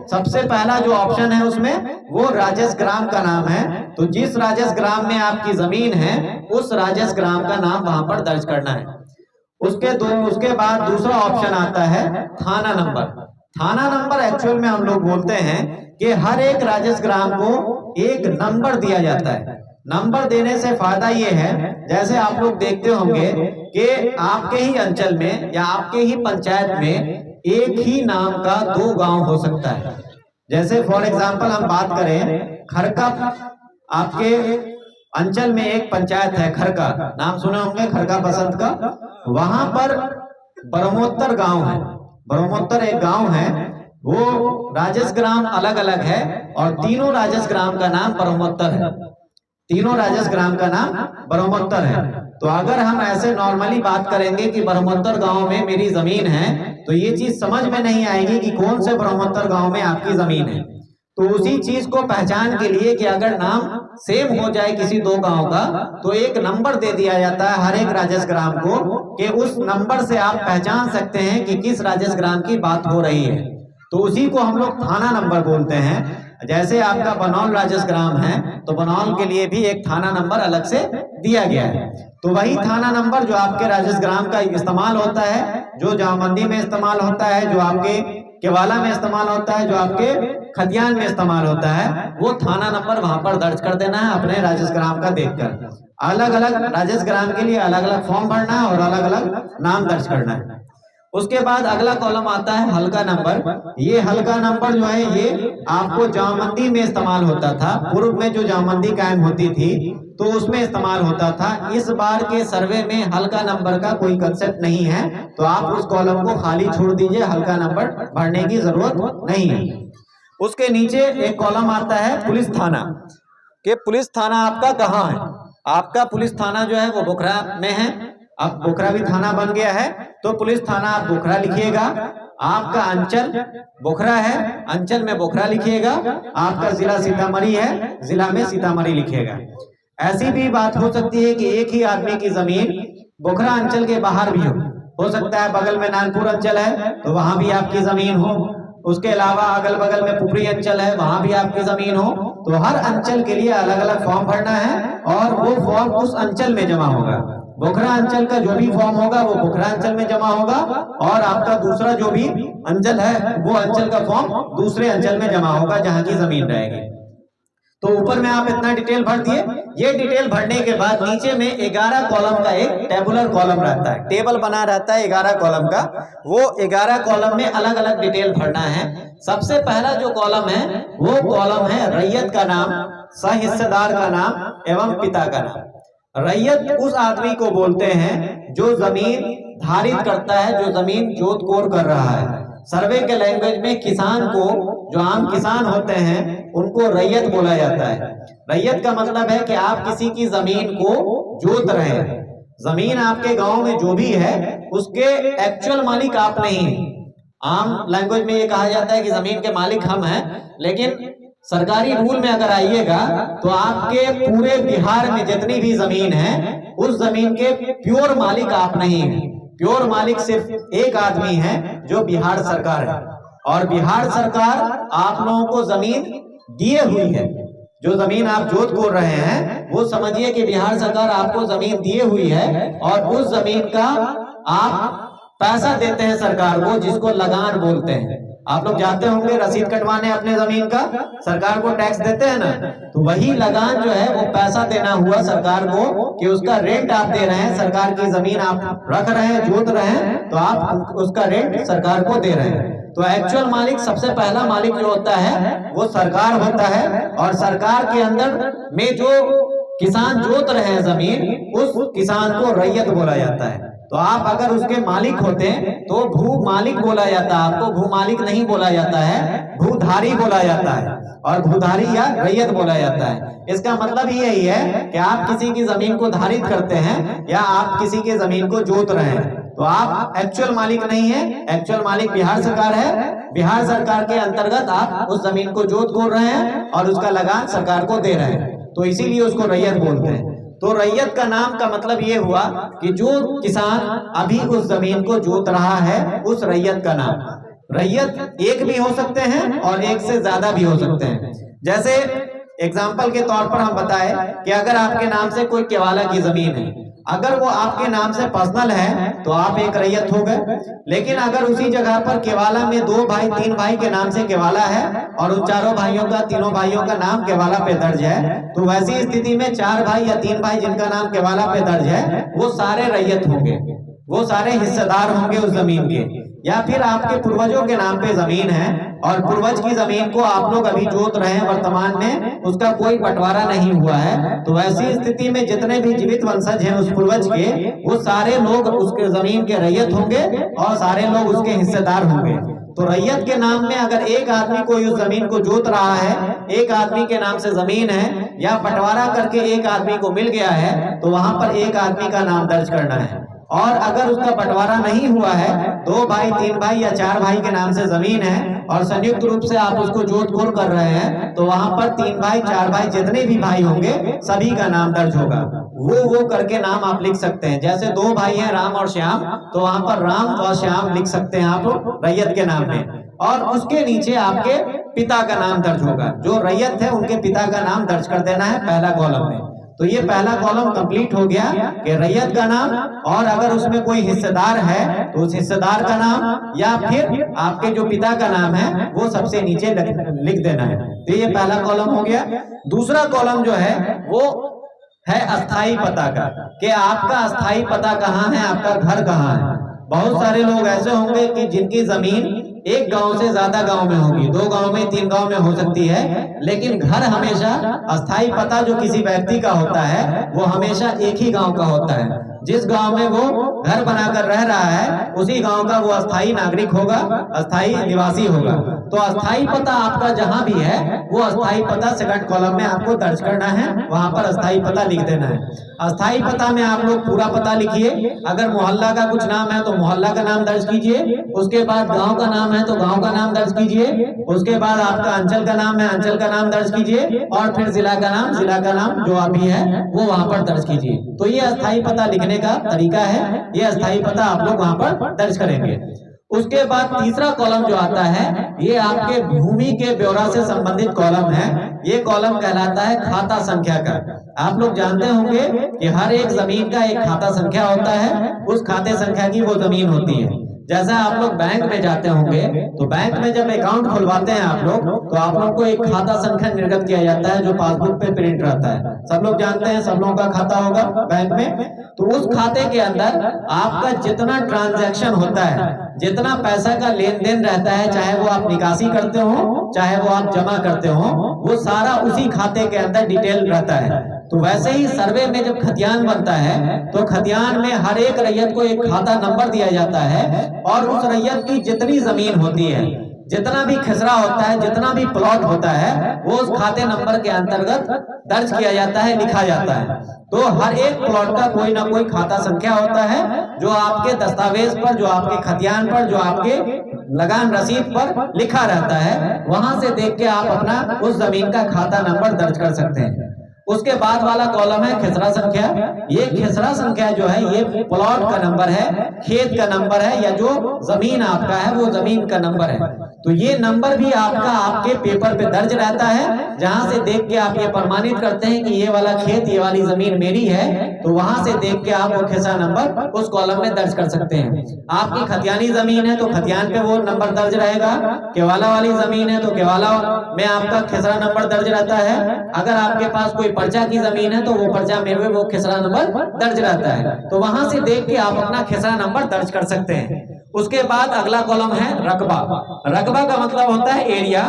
सबसे पहला जो ऑप्शन है उसमें वो राजस्व ग्राम का नाम है। तो जिस राजस्व ग्राम में आपकी जमीन है उस राजस्व ग्राम का नाम वहां पर दर्ज करना है। उसके बाद दूसरा ऑप्शन आता है थाना नंबर। थाना नंबर एक्चुअल में हम लोग बोलते हैं कि हर एक राजस्व ग्राम को एक नंबर दिया जाता है। नंबर देने से फायदा ये है, जैसे आप लोग देखते होंगे कि आपके ही अंचल में या आपके ही पंचायत में एक ही नाम का 2 गांव हो सकता है। जैसे फॉर एग्जांपल हम बात करें खरका, आपके अंचल में एक पंचायत है खरका, नाम सुने होंगे खरका बसंत का। वहां पर ब्रह्मोत्तर गांव है, ब्रह्मोत्तर एक गांव है, वो राजस्व ग्राम अलग अलग है और तीनों राजस्व ग्राम का नाम ब्रह्मोत्तर है। तीनों राजस्व ग्राम का नाम ब्रह्मोत्तर है। तो अगर हम ऐसे नॉर्मली बात करेंगे कि ब्रह्मोत्तर गांव में मेरी जमीन है, तो ये चीज समझ में नहीं आएगी कि कौन से ब्रह्मोत्तर गांव में आपकी जमीन है। तो उसी चीज को पहचान के लिए कि अगर नाम सेम हो जाए किसी 2 गांव का, तो एक नंबर दे दिया जाता है हर एक राजस्व ग्राम को कि उस नंबर से आप पहचान सकते हैं कि किस राजस्व ग्राम की बात हो रही है। तो उसी को हम लोग थाना नंबर बोलते हैं। जैसे आपका बनौल राजस्व ग्राम है तो बनौल के लिए भी एक थाना नंबर अलग से दिया गया है। तो वही थाना नंबर जो आपके राजस्व ग्राम का इस्तेमाल होता है, जो जामबंदी में इस्तेमाल होता है, जो आपके केवाला में इस्तेमाल होता है, जो आपके खतियान में इस्तेमाल होता है, वो थाना नंबर वहां पर दर्ज कर देना है अपने राजस्व ग्राम का देखकर। अलग अलग राजस्व ग्राम के लिए अलग अलग फॉर्म भरना है और अलग अलग नाम दर्ज करना है। उसके बाद अगला कॉलम आता है हल्का नंबर। ये हल्का नंबर जो है ये आपको जामबंदी में इस्तेमाल होता था। पूर्व में जो जामबंदी कायम होती थी तो उसमें इस्तेमाल होता था। इस बार के सर्वे में हल्का नंबर का कोई कंसेप्ट नहीं है, तो आप उस कॉलम को खाली छोड़ दीजिए, हल्का नंबर भरने की जरूरत नहीं है। उसके नीचे एक कॉलम आता है पुलिस थाना, कि पुलिस थाना आपका कहाँ है। आपका पुलिस थाना जो है वो बोखरा में है। अब बोखरा भी थाना बन गया है, तो पुलिस थाना आप बोखरा लिखिएगा। आपका अंचल बोखरा है, अंचल में बोखरा लिखिएगा। आपका जिला सीतामढ़ी है, जिला में सीतामढ़ी लिखिएगा। ऐसी भी बात हो सकती है कि एक ही आदमी की जमीन बोखरा अंचल के बाहर भी हो सकता है। बगल में नानपुर अंचल है तो वहां भी आपकी जमीन हो। उसके अलावा अगल बगल में पुपरी अंचल है, वहां भी आपकी जमीन हो। तो हर अंचल के लिए अलग अलग फॉर्म भरना है और वो फॉर्म उस अंचल में जमा होगा। बोखरा अंचल का जो भी फॉर्म होगा वो बोखरा अंचल में जमा होगा और आपका दूसरा जो भी अंचल है वो अंचल का फॉर्म दूसरे अंचल में जमा होगा जहां की जमीन रहेगी। तो ऊपर में आप इतना डिटेल भर दिए। ये डिटेल भरने के बाद नीचे में 11 कॉलम का एक टेबुलर कॉलम रहता है, टेबल बना रहता है 11 कॉलम का। वो 11 कॉलम में अलग अलग डिटेल भरना है। सबसे पहला जो कॉलम है वो कॉलम है रैयत का नाम, सहिस्सेदार का नाम एवं पिता का नाम। रैयत उस आदमी को बोलते हैं जो जमीन धारित करता है, जो जमीन जोत कोर कर रहा है। सर्वे के लैंग्वेज में किसान को, जो आम किसान होते हैं, उनको रैयत बोला जाता है। रैयत का मतलब है कि आप किसी की जमीन को जोत रहे हैं। जमीन आपके गांव में जो भी है उसके एक्चुअल मालिक आप नहीं हैं। आम लैंग्वेज में ये कहा जाता है कि जमीन के मालिक हम हैं, लेकिन सरकारी रूल में अगर आइएगा तो आपके पूरे बिहार में जितनी भी जमीन है उस जमीन के प्योर मालिक आप नहीं हैं। प्योर मालिक सिर्फ एक आदमी है जो बिहार सरकार है, और बिहार सरकार आप लोगों को जमीन दिए हुई है। जो जमीन आप जोत कोर रहे हैं वो समझिए कि बिहार सरकार आपको जमीन दिए हुई है और उस जमीन का आप पैसा देते हैं सरकार को, जिसको लगान बोलते हैं। आप लोग जाते होंगे रसीद कटवाने अपने जमीन का, सरकार को टैक्स देते हैं ना, तो वही लगान जो है वो पैसा देना हुआ सरकार को कि उसका रेंट आप दे रहे हैं। सरकार की जमीन आप रख रहे हैं, जोत रहे हैं, तो आप उसका रेंट सरकार को दे रहे हैं। तो एक्चुअल मालिक, सबसे पहला मालिक जो होता है वो सरकार होता है, और सरकार के अंदर में जो किसान जोत रहे हैं जमीन, उस किसान को रैयत बोला जाता है। तो आप अगर उसके मालिक होते तो भू मालिक बोला जाता, आपको भू मालिक नहीं बोला जाता है, भूधारी बोला जाता है, और भूधारी या रैयत बोला जाता है। इसका मतलब यही है कि आप किसी की जमीन को धारित करते हैं या आप किसी की जमीन को जोत रहे हैं, तो आप एक्चुअल मालिक नहीं है। एक्चुअल मालिक बिहार सरकार है। बिहार सरकार के अंतर्गत आप उस जमीन को जोत बोल रहे हैं और उसका लगान सरकार को दे रहे हैं, तो इसीलिए उसको रैयत बोलते हैं। तो रैयत का नाम का मतलब ये हुआ कि जो किसान अभी उस जमीन को जोत रहा है, उस रैयत का नाम। रैयत एक भी हो सकते हैं और एक से ज्यादा भी हो सकते हैं। जैसे एग्जाम्पल के तौर पर हम बताएं कि अगर आपके नाम से कोई केवाला की जमीन है, अगर वो आपके नाम से पर्सनल है तो आप एक रैयत हो गए। लेकिन अगर उसी जगह पर केवाला में 2 भाई 3 भाई के नाम से केवाला है और उन चारों भाइयों का, तीनों भाइयों का नाम केवाला पे दर्ज है, तो वैसी स्थिति में 4 भाई या 3 भाई जिनका नाम केवाला पे दर्ज है, वो सारे रैयत होंगे, वो सारे हिस्सेदार होंगे उस जमीन के। या फिर आपके पूर्वजों के नाम पे जमीन है और पूर्वज की जमीन को आप लोग अभी जोत रहे हैं वर्तमान में, उसका कोई बंटवारा नहीं हुआ है, तो वैसी स्थिति में जितने भी जीवित वंशज हैं उस पूर्वज के, वो सारे लोग उसके जमीन के रैयत होंगे और सारे लोग उसके हिस्सेदार होंगे। तो रैयत के नाम में अगर एक आदमी कोई उस जमीन को जोत रहा है, एक आदमी के नाम से जमीन है या बंटवारा करके एक आदमी को मिल गया है, तो वहां पर एक आदमी का नाम दर्ज करना है। और अगर उसका बंटवारा नहीं हुआ है, 2 भाई 3 भाई या 4 भाई के नाम से जमीन है और संयुक्त रूप से आप उसको जोत खोल कर रहे हैं, तो वहां पर 3 भाई 4 भाई जितने भी भाई होंगे सभी का नाम दर्ज होगा। वो करके नाम आप लिख सकते हैं। जैसे 2 भाई हैं राम और श्याम, तो वहां पर राम और श्याम लिख सकते हैं आप रैयत के नाम में, और उसके नीचे आपके पिता का नाम दर्ज होगा। जो रैयत है उनके पिता का नाम दर्ज कर देना है पहला कॉलम में। तो ये पहला कॉलम कंप्लीट हो गया कि रैयत का नाम, और अगर उसमें कोई हिस्सेदार है तो उस हिस्सेदार का नाम या फिर आपके जो पिता का नाम है वो सबसे नीचे लिख देना है। तो ये पहला कॉलम हो गया। दूसरा कॉलम जो है वो है अस्थाई पता का, कि आपका अस्थाई पता कहाँ है, आपका घर कहाँ है। बहुत सारे लोग ऐसे होंगे कि जिनकी जमीन एक गांव से ज्यादा गांव में होगी, 2 गांव में 3 गांव में हो सकती है, लेकिन घर हमेशा, अस्थाई पता जो किसी व्यक्ति का होता है वो हमेशा एक ही गांव का होता है। जिस गांव में वो घर बनाकर रह रहा है उसी गांव का वो अस्थाई नागरिक होगा, अस्थाई निवासी होगा। तो अस्थाई पता आपका जहां भी है वो अस्थाई पता सेकंड कॉलम में आपको दर्ज करना है, वहां पर अस्थाई पता लिख देना है। अस्थाई पता में आप लोग पूरा पता लिखिए। अगर मोहल्ला का कुछ नाम है तो मोहल्ला का नाम दर्ज कीजिए, उसके बाद गांव का नाम है तो गांव का नाम दर्ज कीजिए, उसके बाद आपका अंचल का नाम है, अंचल का नाम दर्ज कीजिए, और फिर जिला का नाम जो अभी है वो वहां पर दर्ज कीजिए। तो ये अस्थाई पता लिखने का तरीका है, ये अस्थाई पता आप लोग वहां पर दर्ज करेंगे। उसके बाद तीसरा कॉलम जो आता है ये आपके भूमि के ब्यौरा से संबंधित कॉलम है। ये कॉलम कहलाता है खाता संख्या का। आप लोग जानते होंगे कि हर एक जमीन का एक खाता संख्या होता है, उस खाते संख्या की वो जमीन होती है। जैसा आप लोग बैंक में जाते होंगे तो बैंक में जब अकाउंट खुलवाते हैं आप लोग, तो आप लोग को एक खाता संख्या निर्गत किया जाता है जो पासबुक पे प्रिंट रहता है। सब लोग जानते हैं, सब लोगों का खाता होगा बैंक में। तो उस खाते के अंदर आपका जितना ट्रांजैक्शन होता है, जितना पैसा का लेन देन रहता है, चाहे वो आप निकासी करते हो चाहे वो आप जमा करते हो, वो सारा उसी खाते के अंदर डिटेल रहता है। तो वैसे ही सर्वे में जब खतियान बनता है तो खतियान में हर एक रैयत को एक खाता नंबर दिया जाता है, और उस रैयत की जितनी जमीन होती है, जितना भी खसरा होता है, जितना भी प्लॉट होता है, वो उस खाते नंबर के अंतर्गत दर्ज किया जाता है, लिखा जाता है। तो हर एक प्लॉट का कोई ना कोई खाता संख्या होता है जो आपके दस्तावेज पर, जो आपके खतियान पर, जो आपके लगान रसीद पर लिखा रहता है। वहां से देख के आप अपना उस जमीन का खाता नंबर दर्ज कर सकते हैं। उसके बाद वाला कॉलम है खसरा संख्या। ये खसरा संख्या जो है ये प्लॉट का नंबर है, खेत का नंबर है, या जो जमीन आपका है वो जमीन का नंबर है। तो ये नंबर भी आपका आपके पेपर पे दर्ज रहता है, जहां से देख के आप ये प्रमाणित करते हैं कि ये वाला खेत, ये वाली जमीन मेरी है। तो वहां से देख के आप वो खसरा नंबर उस कॉलम में दर्ज कर सकते हैं। आपकी खतियानी जमीन है तो खतियान पे वो नंबर दर्ज रहेगा, केवाला वाली जमीन है तो केवाला में आपका खसरा नंबर दर्ज रहता है। अगर आपके पास कोई पर्चा की जमीन है तो वो पर्चा में वो खसरा नंबर दर्ज रहता है। तो वहां से देख के आप अपना खसरा नंबर दर्ज कर सकते हैं। उसके बाद अगला कॉलम है रकबा। रकबा का मतलब होता है एरिया।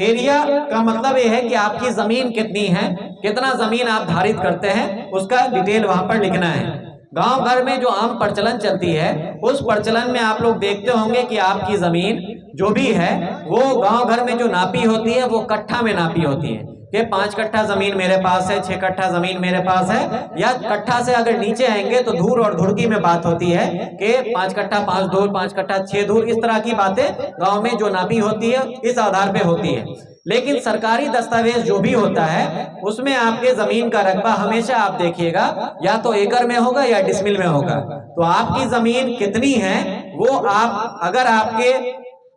एरिया का मतलब ये है कि आपकी जमीन कितनी है, कितना जमीन आप धारित करते हैं, उसका डिटेल वहां पर लिखना है। गांव घर में जो आम प्रचलन चलती है, उस प्रचलन में आप लोग देखते होंगे कि आपकी जमीन जो भी है वो गांव घर में जो नापी होती है वो कट्ठा में नापी होती है कि 5 कट्ठा जमीन मेरे पास है, 6 कट्ठा जमीन मेरे पास है, या कट्ठा से अगर नीचे आएंगे तो धूर और धुड़की में बात होती है कि 5 कट्ठा 5 धूर, 5 कट्ठा 6 धूर, इस तरह की बातें गांव में जो नापी होती है इस आधार पे होती है। लेकिन सरकारी दस्तावेज जो भी होता है उसमें आपके जमीन का रकबा हमेशा आप देखिएगा या तो एकड़ में होगा या डिसमिल में होगा। तो आपकी जमीन कितनी है वो आप, अगर आपके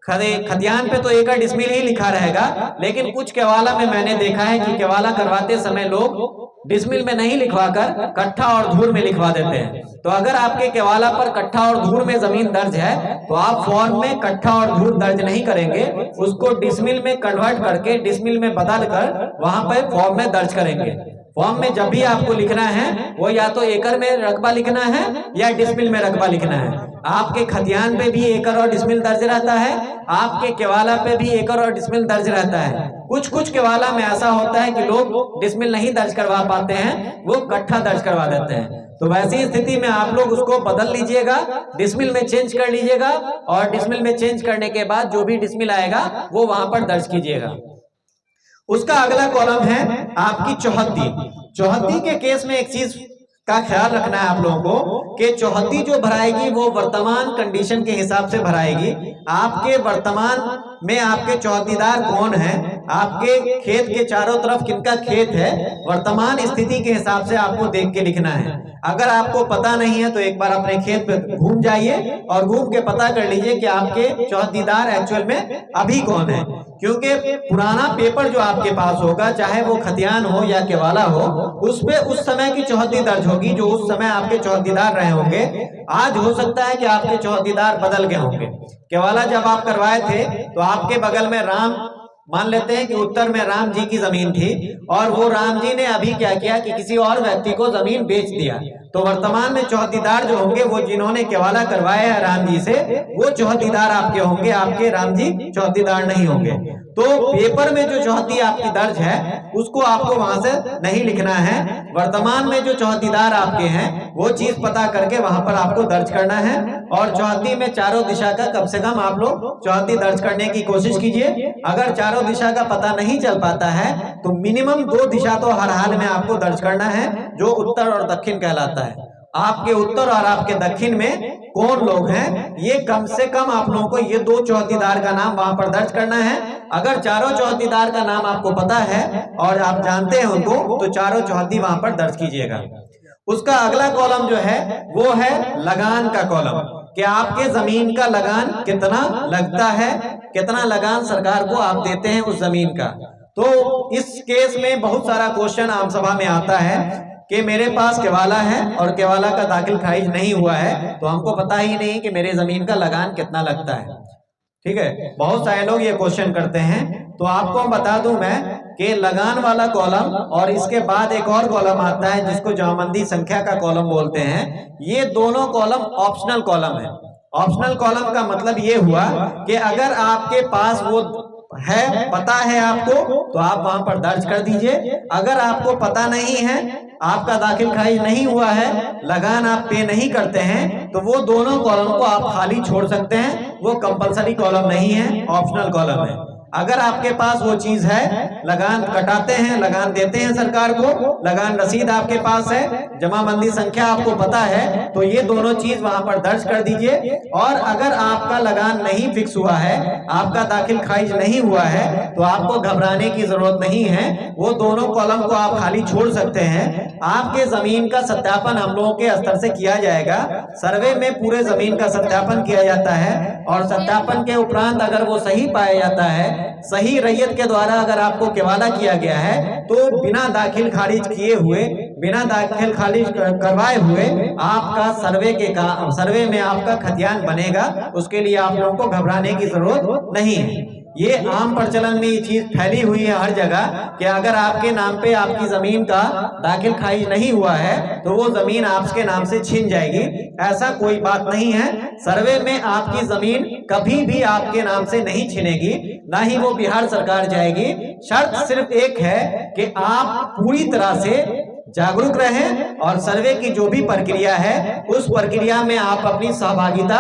खतियान पे तो एकड़ डिसमिल ही लिखा रहेगा, लेकिन कुछ केवाला में मैंने देखा है कि केवाला करवाते समय लोग डिसमिल में नहीं लिखवाकर कट्ठा और धूर में लिखवा देते हैं। तो अगर आपके केवाला पर कट्ठा और धूर में जमीन दर्ज है तो आप फॉर्म में कट्ठा और धूर दर्ज नहीं करेंगे, उसको डिसमिल में कन्वर्ट करके डिसमिल में बदल कर वहां पर फॉर्म में दर्ज करेंगे। फॉर्म में जब भी आपको लिखना है वो या तो एकड़ में रकबा लिखना है या डिसमिल में रकबा लिखना है। आपके खतियान पे भी एकड़ और डिसमिल दर्ज रहता है, आपके केवाला पे भी एकड़ और डिसमिल दर्ज रहता है। कुछ केवाला में ऐसा होता है कि लोग डिसमिल नहीं दर्ज करवा पाते हैं, वो कट्ठा दर्ज करवा देते हैं। तो वैसी स्थिति में आप लोग उसको बदल लीजिएगा, डिसमिल में चेंज कर लीजिएगा और डिसमिल में चेंज करने के बाद जो भी डिसमिल आएगा वो वहां पर दर्ज कीजिएगा। उसका अगला कॉलम है आपकी चौहद्दी। चौहद्दी के केस में एक चीज का ख्याल रखना है आप लोगों को कि चौहद्दी जो भराएगी वो वर्तमान कंडीशन के हिसाब से भराएगी। आपके वर्तमान में आपके चौहद्दीदार कौन है, आपके खेत के चारों तरफ किनका खेत है, वर्तमान स्थिति के हिसाब से आपको देख के लिखना है। अगर आपको पता नहीं है तो एक बार अपने खेत पे घूम जाइए और घूम के पता कर लीजिए कि आपके चौहद्दीदार एक्चुअल में अभी कौन है, क्योंकि पुराना पेपर जो आपके पास होगा चाहे वो खतियान हो या केवाला हो, उस पे उस समय की चौहद्दी दर्ज होगी जो उस समय आपके चौहद्दीदार रहे होंगे। आज हो सकता है कि आपके चौहद्दीदार बदल गए होंगे। केवाला जब आप करवाए थे तो आपके बगल में राम, मान लेते हैं कि उत्तर में राम जी की जमीन थी और वो राम जी ने अभी क्या किया कि किसी और व्यक्ति को जमीन बेच दिया, तो वर्तमान में चौहद्दीदार जो होंगे वो जिन्होंने केवाला करवाया है राम जी से वो चौहद्दीदार आपके होंगे, आपके राम जी चौहद्दीदार नहीं होंगे। तो पेपर में जो चौहद्दी आपकी दर्ज है उसको आपको वहां से नहीं लिखना है, वर्तमान में जो चौहद्दीदार आपके हैं वो चीज पता करके वहां पर आपको दर्ज करना है। और चौहद्दी में चारों दिशा का कम से कम आप लोग चौहद्दी दर्ज करने की कोशिश कीजिए। अगर चारों दिशा का पता नहीं चल पाता है तो मिनिमम 2 दिशा तो हर हाल में आपको दर्ज करना है, जो उत्तर और दक्षिण कहलाता है। आपके उत्तर और आपके दक्षिण में कौन लोग हैं ये कम से कम आप लोगों को ये 2 चौहद्दीदार का नाम वहां पर दर्ज करना है। अगर चारों चौहद्दीदार का नाम आपको पता है और आप जानते हैं उनको तो चारों चौहद्दी वहां पर दर्ज कीजिएगा। उसका अगला कॉलम जो है वो है लगान का कॉलम, कि आपके जमीन का लगान कितना लगता है, कितना लगान सरकार को आप देते हैं उस जमीन का। तो इस केस में बहुत सारा क्वेश्चन आम सभा में आता है कि मेरे पास केवाला है और केवाला का दाखिल खारिज नहीं हुआ है तो हमको पता ही नहीं कि मेरे जमीन का लगान कितना लगता है। ठीक है, बहुत सारे लोग ये क्वेश्चन करते हैं। तो आपको बता दूं मैं कि लगान वाला कॉलम और इसके बाद एक और कॉलम आता है जिसको जमाबंदी संख्या का कॉलम बोलते हैं, ये दोनों कॉलम ऑप्शनल कॉलम है। ऑप्शनल कॉलम का मतलब ये हुआ कि अगर आपके पास वो है, पता है आपको, तो आप वहां पर दर्ज कर दीजिए। अगर आपको पता नहीं है, आपका दाखिल खारिज नहीं हुआ है, लगान आप पे नहीं करते हैं, तो वो दोनों कॉलम को आप खाली छोड़ सकते हैं, वो कंपलसरी कॉलम नहीं है, ऑप्शनल कॉलम है। अगर आपके पास वो चीज है, लगान कटाते हैं, लगान देते हैं सरकार को, लगान रसीद आपके पास है, जमाबंदी संख्या आपको पता है, तो ये दोनों चीज वहां पर दर्ज कर दीजिए। और अगर आपका लगान नहीं फिक्स हुआ है, आपका दाखिल खारिज नहीं हुआ है, तो आपको घबराने की जरूरत नहीं है, वो दोनों कॉलम को आप खाली छोड़ सकते हैं। आपके जमीन का सत्यापन हम लोगों के स्तर से किया जाएगा। सर्वे में पूरे जमीन का सत्यापन किया जाता है और सत्यापन के उपरांत अगर वो सही पाया जाता है, सही रैयत के द्वारा अगर आपको केवाला किया गया है, तो बिना दाखिल खारिज किए हुए, बिना दाखिल खारिज करवाए हुए आपका सर्वे में आपका खतियान बनेगा। उसके लिए आप लोगों को घबराने की जरूरत नहीं है। ये आम प्रचलन में ये चीज फैली हुई है हर जगह कि अगर आपके नाम पे आपकी जमीन का दाखिल खारिज नहीं हुआ है तो वो जमीन आपके नाम से छीन जाएगी। ऐसा कोई बात नहीं है। सर्वे में आपकी जमीन कभी भी आपके नाम से नहीं छीनेगी, ना ही वो बिहार सरकार जाएगी। शर्त सिर्फ एक है कि आप पूरी तरह से जागरूक रहें और सर्वे की जो भी प्रक्रिया है उस प्रक्रिया में आप अपनी सहभागिता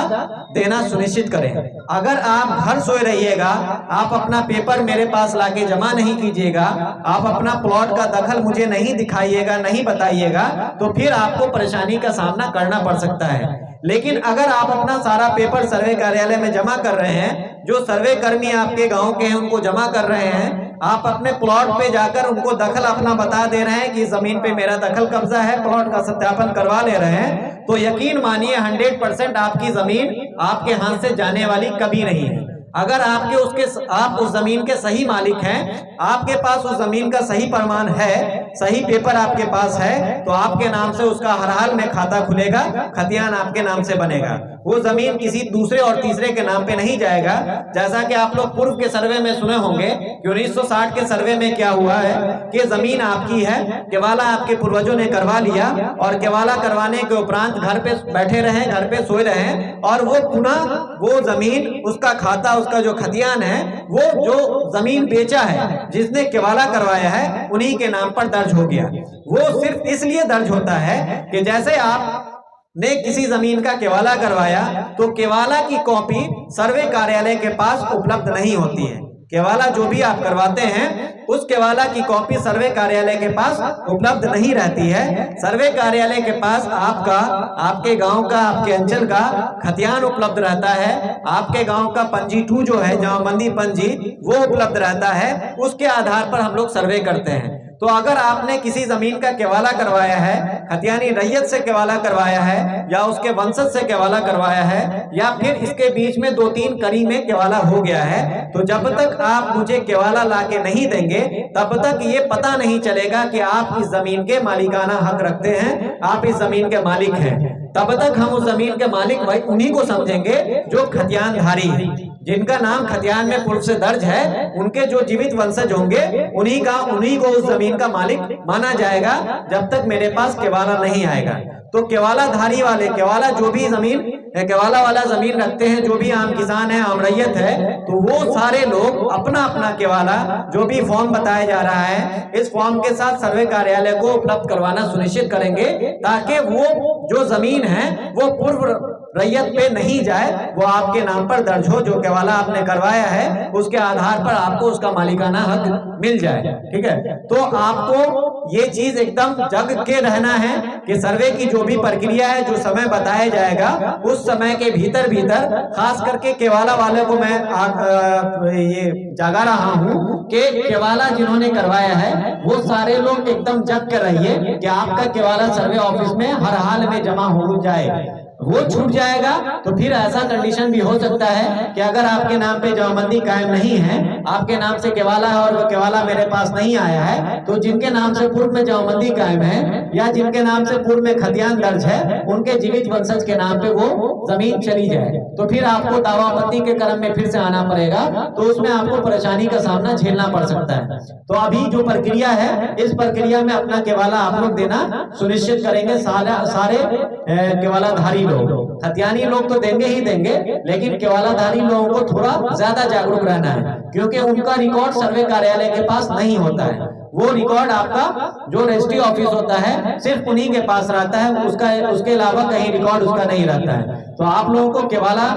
देना सुनिश्चित करें। अगर आप घर सोए रहिएगा, आप अपना पेपर मेरे पास लाके जमा नहीं कीजिएगा, आप अपना प्लॉट का दखल मुझे नहीं दिखाइएगा, नहीं बताइएगा, तो फिर आपको परेशानी का सामना करना पड़ सकता है। लेकिन अगर आप अपना सारा पेपर सर्वे कार्यालय में जमा कर रहे हैं, जो सर्वे कर्मी आपके गांव के हैं उनको जमा कर रहे हैं, आप अपने प्लॉट पे जाकर उनको दखल अपना बता दे रहे हैं कि जमीन पे मेरा दखल कब्जा है, प्लॉट का सत्यापन करवा ले रहे हैं, तो यकीन मानिए 100% आपकी जमीन आपके हाथ से जाने वाली कभी नहीं है। अगर आप उस जमीन के सही मालिक हैं, आपके पास उस जमीन का सही प्रमाण है, सही पेपर आपके पास है, तो आपके नाम से उसका हर हाल में खाता खुलेगा, खतियान आपके नाम से बनेगा। वो जमीन किसी दूसरे और तीसरे के नाम पे नहीं जाएगा। जैसा कि आप लोग पूर्व के सर्वे में सुने होंगे कि 1960 के सर्वे में क्या हुआ है कि जमीन आपकी है, केवाला आपके पूर्वजों ने करवा लिया और केवाला करवाने के उपरांत घर पे बैठे रहे, घर पे सोए रहे और वो पुनः वो जमीन, उसका खाता, उसका जो खतियान है, वो जो जमीन बेचा है, जिसने केवाला करवाया है, उन्हीं के नाम पर दर्ज हो गया। वो सिर्फ इसलिए दर्ज होता है कि जैसे आप ने किसी जमीन का केवाला करवाया तो केवाला की कॉपी सर्वे कार्यालय के पास उपलब्ध नहीं होती है। केवाला जो भी आप करवाते हैं उस केवाला की कॉपी सर्वे कार्यालय के पास उपलब्ध नहीं रहती है। सर्वे कार्यालय के पास आपका, आपके गांव का, आपके अंचल का खतियान उपलब्ध रहता है, आपके गांव का पंजी 2 जो है, जमाबंदी पंजी, वो उपलब्ध रहता है। उसके आधार पर हम लोग सर्वे करते हैं। तो अगर आपने किसी जमीन का केवाला करवाया है, खतियानी रैयत से केवाला करवाया है, या उसके वंशज से केवाला करवाया है, या फिर इसके बीच में 2-3 कड़ी में केवाला हो गया है, तो जब तक आप मुझे केवाला लाके नहीं देंगे तब तक ये पता नहीं चलेगा कि आप इस जमीन के मालिकाना हक रखते हैं, आप इस जमीन के मालिक हैं। तब तक हम उस जमीन के मालिक भाई उन्हीं को समझेंगे जो खतियानधारी है, जिनका नाम खतियान में पूर्व से दर्ज है। उनके जो जीवित वंशज होंगे उन्हीं को उस जमीन का मालिक माना जाएगा जब तक मेरे पास केवाला नहीं आएगा। तो केवाला धारी वाले, केवाला जो भी जमीन, केवाला वाला जमीन रखते हैं, जो भी आम किसान है, आम रैयत है, तो वो सारे लोग अपना अपना केवाला जो भी फॉर्म बताया जा रहा है, इस फॉर्म के साथ सर्वे कार्यालय को उपलब्ध करवाना सुनिश्चित करेंगे, ताकि वो जो जमीन है वो पूर्व रैयत पे नहीं जाए, वो आपके नाम पर दर्ज हो। जो केवाला आपने करवाया है उसके आधार पर आपको उसका मालिकाना हक मिल जाए। ठीक है, तो आपको ये चीज एकदम जग के रहना है कि सर्वे की जो भी प्रक्रिया है, जो समय बताया जाएगा, उस समय के भीतर खास करके केवाला वाले को मैं ये जागा रहा हूँ कि केवाला जिन्होंने करवाया है वो सारे लोग एकदम जग कर रहिए कि आपका केवाला सर्वे ऑफिस में हर हाल में जमा हो जाए। वो छूट जाएगा तो फिर ऐसा कंडीशन भी हो सकता है कि अगर आपके नाम पे जमाबंदी कायम नहीं है, आपके नाम से केवाला है और वो केवाला मेरे पास नहीं आया है, तो जिनके नाम से पूर्व में जमाबंदी कायम है या जिनके नाम से पूर्व में खतियान दर्ज है, उनके जीवित वंशज के नाम पे वो जमीन चली जाए, तो फिर आपको दावापत्ति के क्रम में फिर से आना पड़ेगा, तो उसमें आपको परेशानी का सामना झेलना पड़ सकता है। तो अभी जो प्रक्रिया है, इस प्रक्रिया में अपना केवाला आप लोग देना सुनिश्चित करेंगे। सारे केवालाधारी लोग, खतियानी लोग तो देंगे ही देंगे, लेकिन केवालाधारी लोगों को थोड़ा ज्यादा जागरूक रहना है, क्योंकि उनका रिकॉर्ड सर्वे कार्यालय के पास नहीं होता है। वो रिकॉर्ड आपका जो रजिस्ट्री ऑफिस होता है सिर्फ उन्हीं के पास रहता है, उसके अलावा कहीं रिकॉर्ड उसका नहीं रहता है। तो आप लोगों को केवाला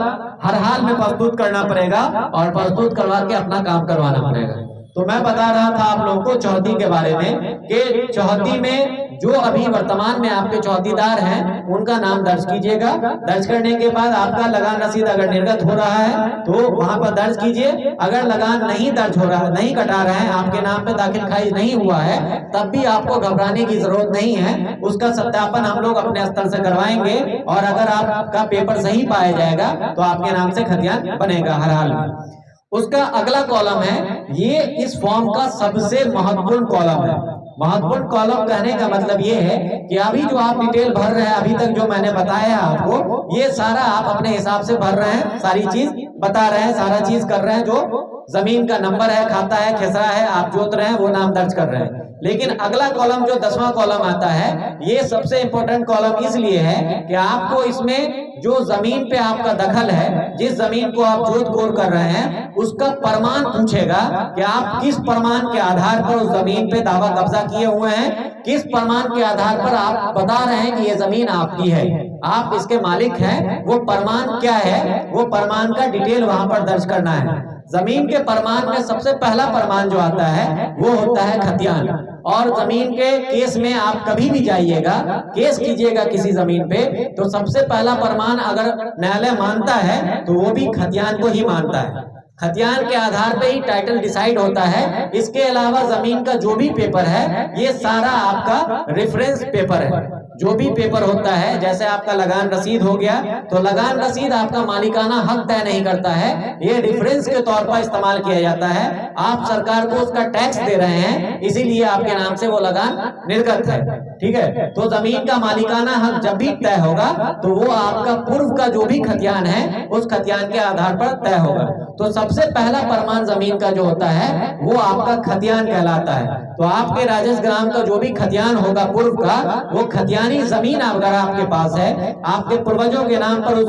हर हाल में प्रस्तुत करना पड़ेगा और प्रस्तुत करवा के अपना काम करवाना पड़ेगा। तो मैं बता रहा था आप लोगों को चौहदी के बारे में कि चौहदी में जो अभी वर्तमान में आपके चौहदीदार हैं उनका नाम दर्ज कीजिएगा। दर्ज करने के बाद आपका लगान रसीद अगर निर्गत हो रहा है तो वहां पर दर्ज कीजिए। अगर लगान नहीं दर्ज हो रहा, नहीं कटा रहे हैं, आपके नाम पे दाखिल खारिज नहीं हुआ है, तब भी आपको घबराने की जरूरत नहीं है। उसका सत्यापन हम लोग अपने स्तर से करवाएंगे और अगर आपका पेपर सही पाया जाएगा तो आपके नाम से खतियान बनेगा हर हाल में। उसका अगला कॉलम है, ये इस फॉर्म का सबसे महत्वपूर्ण कॉलम है। महत्वपूर्ण कॉलम कहने का मतलब ये है कि अभी जो आप डिटेल भर रहे हैं, अभी तक जो मैंने बताया आपको, ये सारा आप अपने हिसाब से भर रहे हैं, सारी चीज बता रहे हैं, सारा चीज कर रहे हैं जो जमीन का नंबर है, खाता है, खेसरा है, आप जोत रहे हैं, वो नाम दर्ज कर रहे हैं। लेकिन अगला कॉलम जो 10वां कॉलम आता है, ये सबसे इंपॉर्टेंट कॉलम इसलिए है कि आपको इसमें जो जमीन पे आपका दखल है, जिस जमीन को आप जोत कोर कर रहे हैं, उसका प्रमाण पूछेगा कि आप किस प्रमाण के आधार पर उस जमीन पे दावा कब्जा किए हुए हैं, किस प्रमाण के आधार पर आप बता रहे हैं कि ये जमीन आपकी है, आप इसके मालिक हैं। वो प्रमाण क्या है, वो प्रमाण का डिटेल वहां पर दर्ज करना है। जमीन के प्रमाण में सबसे पहला प्रमाण जो आता है वो होता है खतियान। और जमीन के केस में आप कभी भी जाइएगा, केस कीजिएगा किसी जमीन पे, तो सबसे पहला प्रमाण अगर न्यायालय मानता है तो वो भी खतियान को ही मानता है। खतियान के आधार पे ही टाइटल डिसाइड होता है। इसके अलावा जमीन का जो भी पेपर है, ये सारा आपका रेफरेंस पेपर है। जो भी पेपर होता है, जैसे आपका लगान रसीद हो गया, तो लगान रसीद आपका मालिकाना हक तय नहीं करता है, ये रेफरेंस के तौर पर इस्तेमाल किया जाता है। आप सरकार को उसका टैक्स दे रहे हैं, इसीलिए आपके नाम से वो लगान निर्गत है। ठीक है, तो जमीन का मालिकाना हक जब भी तय होगा तो वो आपका पूर्व का जो भी खतियान है, उस खतियान के आधार पर तय होगा। तो सबसे पहला प्रमाण जमीन का जो होता है वो आपका खतियान कहलाता है। तो आपके राजस्व ग्राम का जो भी खतियान होगा पूर्व का, वो खतियानी जमीन अगर आपके पास है, आपके पूर्वजों के नाम पर उस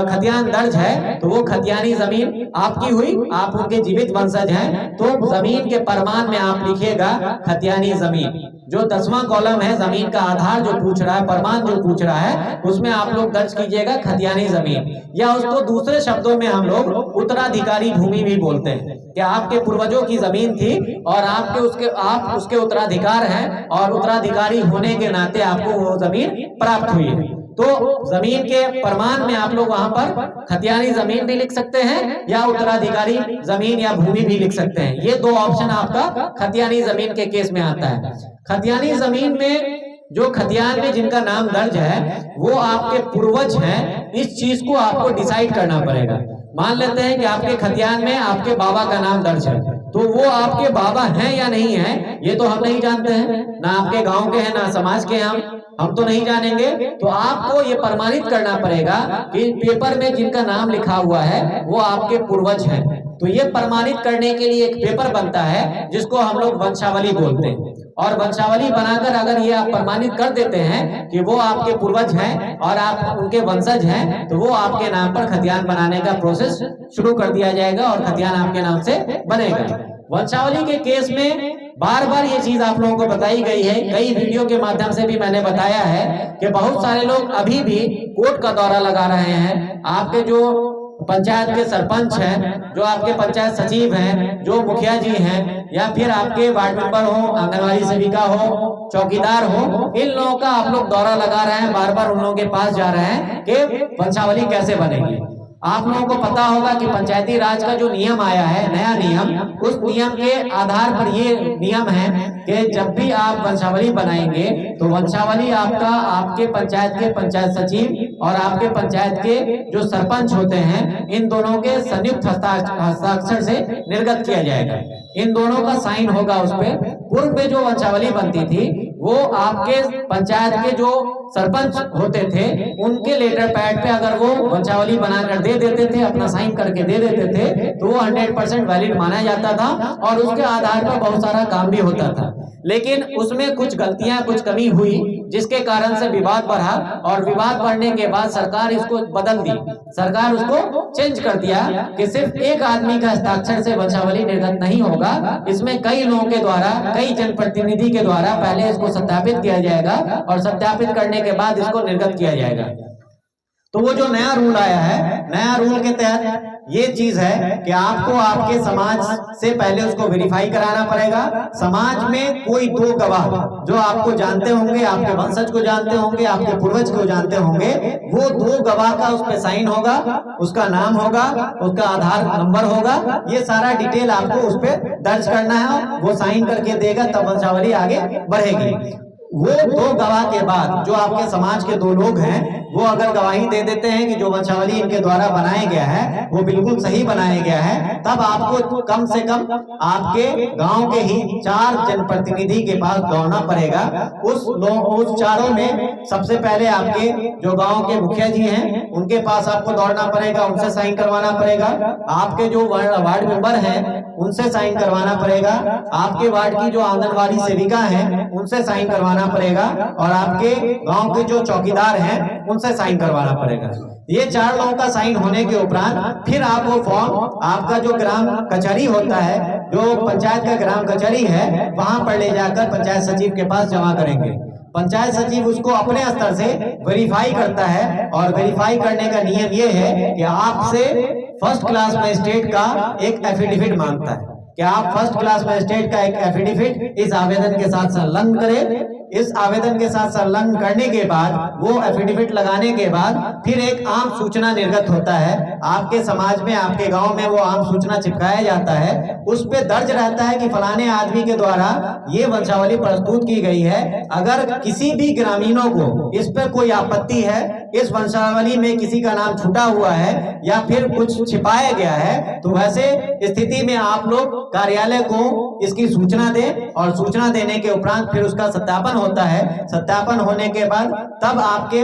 खतियान दर्ज है, तो वो खतियानी जमीन आपकी हुई, आप उनके जीवित वंशज हैं। तो जमीन के प्रमाण में आप लिखिएगा खतियानी जमीन। जो 10वां कॉलम है, जमीन का आधार जो पूछ रहा है, प्रमाण जो पूछ रहा है, उसमें आप लोग दर्ज कीजिएगा खतियानी जमीन, या उसको दूसरे शब्दों में हम लोग उत्तराधिकारी भूमि भी बोलते हैं कि आपके पूर्वजों की जमीन थी और आप उसके उत्तराधिकार हैं, और उत्तराधिकारी होने के नाते आपको वो जमीन प्राप्त हुई है। तो जमीन के प्रमाण में आप लोग वहां पर खतियानी जमीन भी लिख सकते हैं या उत्तराधिकारी जमीन या भूमि भी लिख सकते हैं। ये दो ऑप्शन आपका खतियानी जमीन के केस में आता है। खतियानी जमीन में जो खतियान में जिनका नाम दर्ज है वो आपके पूर्वज हैं, इस चीज को आपको डिसाइड करना पड़ेगा। मान लेते हैं कि आपके खतियान में आपके बाबा का नाम दर्ज है, तो वो आपके बाबा हैं या नहीं है ये तो हम नहीं जानते हैं, ना आपके गांव के हैं ना समाज के, हम तो नहीं जानेंगे। तो आपको ये प्रमाणित करना पड़ेगा कि पेपर में जिनका नाम लिखा हुआ है वो आपके पूर्वज हैं। तो ये प्रमाणित करने के लिए एक पेपर बनता है जिसको हम लोग वंशावली बोलते हैं, और वंशावली बनाकर अगर ये आप प्रमाणित कर देते हैं कि वो आपके पूर्वज हैं और आप उनके वंशज हैं, तो वो आपके नाम पर खतियान बनाने का प्रोसेस शुरू कर दिया जाएगा और खतियान आपके नाम से बनेगा। वंशावली के केस में बार बार ये चीज आप लोगों को बताई गई है, कई वीडियो के माध्यम से भी मैंने बताया है कि बहुत सारे लोग अभी भी कोर्ट का दौरा लगा रहे हैं। आपके जो पंचायत के सरपंच हैं, जो आपके पंचायत सचिव हैं, जो मुखिया जी हैं, या फिर आपके वार्ड मेंबर हो, आंगनबाड़ी सेविका हो, चौकीदार हो, इन लोगों का आप लोग दौरा लगा रहे हैं, बार बार उन लोगों के पास जा रहे हैं कि वंशावली कैसे बनेगी। आप लोगों को पता होगा कि पंचायती राज का जो नियम आया है, नया नियम, उस नियम के आधार पर ये नियम है कि जब भी आप वंशावली बनाएंगे तो वंशावली आपका आपके पंचायत के पंचायत सचिव और आपके पंचायत के जो सरपंच होते हैं, इन दोनों के संयुक्त हस्ताक्षर से निर्गत किया जाएगा। इन दोनों का साइन होगा उस पे। पूर्व में जो वंशावली बनती थी वो आपके पंचायत के जो सरपंच होते थे उनके लेटर पैड पे अगर वो वंशावली बनाकर दे देते थे, अपना साइन करके दे देते थे, तो वो 100% वैलिड माना जाता था और उसके आधार पर बहुत सारा काम भी होता था। लेकिन उसमें कुछ गलतियां, कुछ कमी हुई, जिसके कारण से विवाद बढ़ा, और विवाद बढ़ने के बाद सरकार इसको बदल दी, सरकार उसको चेंज कर दिया कि सिर्फ एक आदमी का हस्ताक्षर से वंशावली निर्गत नहीं होगा, इसमें कई लोगों के द्वारा, कई जनप्रतिनिधि के द्वारा पहले इसको सत्यापित किया जाएगा और सत्यापित करने के बाद इसको निर्गत किया जाएगा। तो वो जो नया रूल आया है, नया रूल के तहत ये चीज है कि आपको आपके समाज से पहले उसको वेरीफाई कराना पड़ेगा। समाज में कोई दो गवाह जो आपको जानते होंगे, आपके वंशज को जानते होंगे, आपके पूर्वज को जानते होंगे, वो दो गवाह का उस पर साइन होगा, उसका नाम होगा, उसका आधार नंबर होगा, ये सारा डिटेल आपको उस पर दर्ज करना है। वो साइन करके देगा तब वंशावली आगे बढ़ेगी। वो दो गवाह के बाद जो आपके समाज के दो लोग हैं वो अगर गवाही दे देते हैं कि जो वंशावली इनके द्वारा बनाया गया है वो बिल्कुल सही बनाया गया है, तब आपको कम से कम आपके गांव के ही 4 जनप्रतिनिधि के पास दौड़ना पड़ेगा। उस चारों में सबसे पहले आपके जो गांव के मुखिया जी हैं उनके पास आपको दौड़ना पड़ेगा, उनसे साइन करवाना पड़ेगा। आपके जो वार्ड मेंबर हैं उनसे साइन करवाना पड़ेगा, आपके वार्ड की जो आंगनबाड़ी सेविका हैं उनसे साइन करवाना पड़ेगा, और आपके गांव के जो चौकीदार हैं उनसे साइन करवाना पड़ेगा। ये 4 लोगों का साइन होने के उपरांत फिर आप वो फॉर्म आपका जो ग्राम कचहरी होता है, जो पंचायत का ग्राम कचहरी है, वहां पर ले जाकर पंचायत सचिव के पास जमा करेंगे। पंचायत सचिव उसको अपने स्तर से वेरीफाई करता है, और वेरीफाई करने का नियम ये है कि आपसे फर्स्ट क्लास मजिस्ट्रेट का एक एफिडेविट मांगता है कि आप फर्स्ट क्लास मजिस्ट्रेट का एक एफिडेविट इस आवेदन के साथ संलग्न करें। इस आवेदन के साथ संलग्न करने के बाद वो एफिडेविट लगाने के बाद फिर एक आम सूचना निर्गत होता है। आपके समाज में, आपके गांव में वो आम सूचना चिपकाया जाता है। उस पे दर्ज रहता है कि फलाने आदमी के द्वारा ये वंशावली प्रस्तुत की गई है। अगर किसी भी ग्रामीणों को इस पर कोई आपत्ति है, इस वंशावली में किसी का नाम छूटा हुआ है या फिर कुछ छिपाया गया है, तो वैसे स्थिति में आप लोग कार्यालय को इसकी सूचना दें, और सूचना देने के उपरांत फिर उसका सत्यापन होता है। सत्यापन होने के बाद तब आपके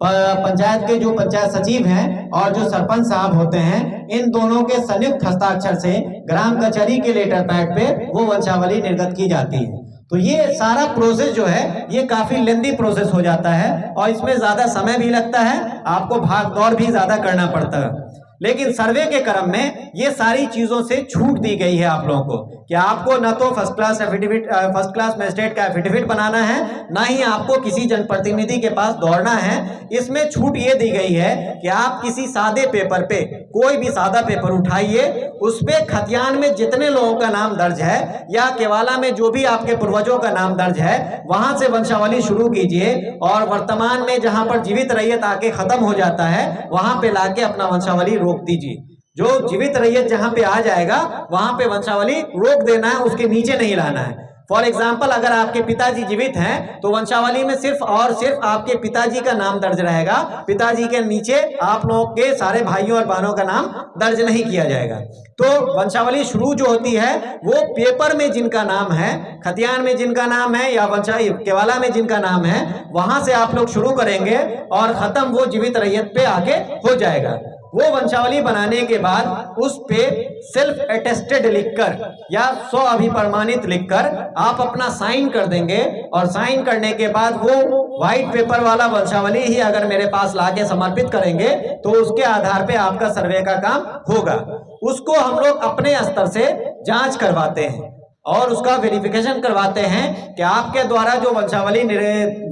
पंचायत के जो पंचायत सचिव हैं और जो सरपंच साहब होते हैं, इन दोनों के संयुक्त हस्ताक्षर से ग्राम कचहरी के लेटर पैड पे वो वंशावली निर्गत की जाती है। तो ये सारा प्रोसेस जो है ये काफी लेंदी प्रोसेस हो जाता है, और इसमें ज्यादा समय भी लगता है, आपको भाग दौड़ भी ज्यादा करना पड़ता है। लेकिन सर्वे के क्रम में ये सारी चीजों से छूट दी गई है आप लोगों को कि आपको न तो फर्स्ट क्लास मजिस्ट्रेट का एफिडेविट बनाना है, ना ही आपको किसी जनप्रतिनिधि के पास दौड़ना है। इसमें छूट ये दी गई है कि आप किसी सादे पेपर पे, कोई भी सादा पेपर उठाइए, उसपे खतियान में जितने लोगों का नाम दर्ज है या केवाला में जो भी आपके पूर्वजों का नाम दर्ज है, वहां से वंशावली शुरू कीजिए, और वर्तमान में जहां पर जीवित रैयत आके खत्म हो जाता है वहां पे लाके अपना वंशावली रोक दीजिए। जो जीवित रैयत जहां पे आ जाएगा वहां पे वंशावली रोक देना है, उसके नीचे नहीं लाना है। फॉर एग्जाम्पल, अगर आपके पिताजी जीवित हैं तो वंशावली में सिर्फ और सिर्फ आपके पिताजी का नाम दर्ज रहेगा, पिताजी के नीचे आप लोगों के सारे भाइयों और बहनों का नाम दर्ज नहीं किया जाएगा। तो वंशावली शुरू जो होती है वो पेपर में जिनका नाम है, खतियान में जिनका नाम है या वंशावली केवाला में जिनका नाम है, वहां से आप लोग शुरू करेंगे और खत्म वो जीवित रैयत पे आके हो जाएगा। वो वंशावली बनाने के बाद उस पे सेल्फ अटेस्टेड लिखकर या स्व अभिप्रमाणित लिखकर आप अपना साइन कर देंगे, और साइन करने के बाद वो व्हाइट पेपर वाला वंशावली ही अगर मेरे पास लाके समर्पित करेंगे तो उसके आधार पे आपका सर्वे का काम होगा। उसको हम लोग अपने स्तर से जांच करवाते हैं और उसका वेरिफिकेशन करवाते हैं कि आपके द्वारा जो वंशावली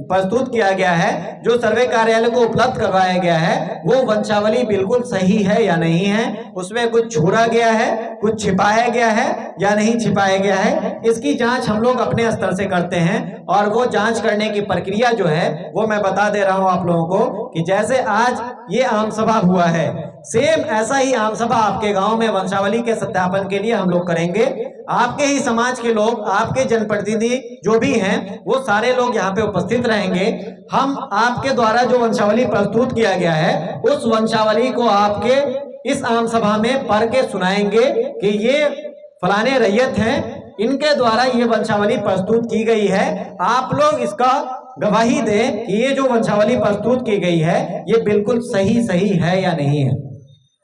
प्रस्तुत किया गया है, जो सर्वे कार्यालय को उपलब्ध करवाया गया है, वो वंशावली बिल्कुल सही है या नहीं है, उसमें कुछ छोड़ा गया है, कुछ छिपाया गया है या नहीं छिपाया गया है। इसकी जांच हम लोग अपने स्तर से करते हैं, और वो जांच करने की प्रक्रिया जो है वो मैं बता दे रहा हूं आप लोगों को कि जैसे आज ये आम सभा हुआ है, सेम ऐसा ही आम सभा आपके गांव में वंशावली के सत्यापन के लिए हम लोग करेंगे। आपके ही समाज के लोग, आपके जनप्रतिनिधि जो भी हैं, वो सारे लोग यहाँ पे उपस्थित रहेंगे। हम आपके द्वारा जो वंशावली प्रस्तुत किया गया है उस वंशावली को आपके इस आम सभा में पढ़ के सुनाएंगे कि ये फलाने रैयत हैं, इनके द्वारा ये वंशावली प्रस्तुत की गई है। आप लोग इसका गवाही दें कि ये जो वंशावली प्रस्तुत की गई है ये बिल्कुल सही है या नहीं है।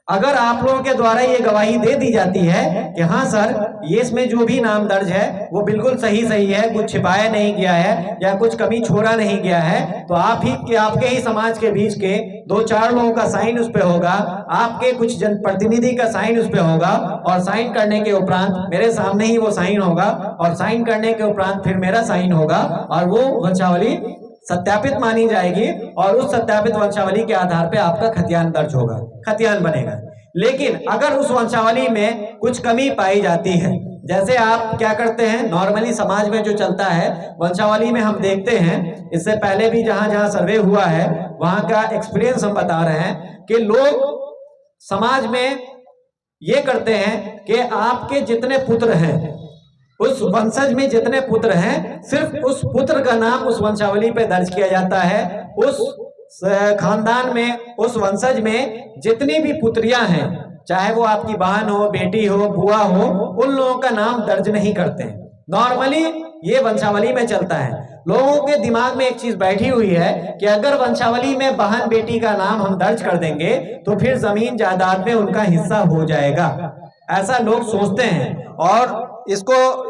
अगर आप लोगों के द्वारा ये गवाही दे दी जाती है कि हाँ सर, ये इसमें जो भी नाम दर्ज है वो बिल्कुल सही है, कुछ छिपाया नहीं गया है या कुछ कमी छोड़ा नहीं गया है, तो आपके ही समाज के बीच के 2-4 लोगों का साइन उस पे होगा, आपके कुछ जनप्रतिनिधि का साइन उस पे होगा, और साइन करने के उपरांत मेरे सामने ही वो साइन होगा, और साइन करने के उपरांत फिर मेरा साइन होगा, और वो वंशावली सत्यापित मानी जाएगी, और उस सत्यापित वंशावली के आधार पे आपका खतियान दर्ज होगा, खतियान बनेगा। लेकिन अगर उस वंशावली में कुछ कमी पाई जाती है, जैसे आप क्या करते हैं, नॉर्मली समाज में जो चलता है वंशावली में हम देखते हैं, इससे पहले भी जहां जहां सर्वे हुआ है वहां का एक्सपीरियंस हम बता रहे हैं कि लोग समाज में ये करते हैं कि आपके जितने पुत्र हैं उस वंशज में जितने पुत्र हैं सिर्फ उस पुत्र का नाम उस वंशावली पे दर्ज किया जाता है। उस खानदान में, उस वंशज में जितनी भी पुत्रियां हैं, चाहे वो आपकी बहन हो, बेटी हो, बुआ हो, उन लोगों का नाम दर्ज नहीं करते हैं। नॉर्मली ये वंशावली में चलता है। लोगों के दिमाग में एक चीज बैठी हुई है कि अगर वंशावली में बहन बेटी का नाम हम दर्ज कर देंगे तो फिर जमीन जायदाद में उनका हिस्सा हो जाएगा, ऐसा लोग सोचते हैं। और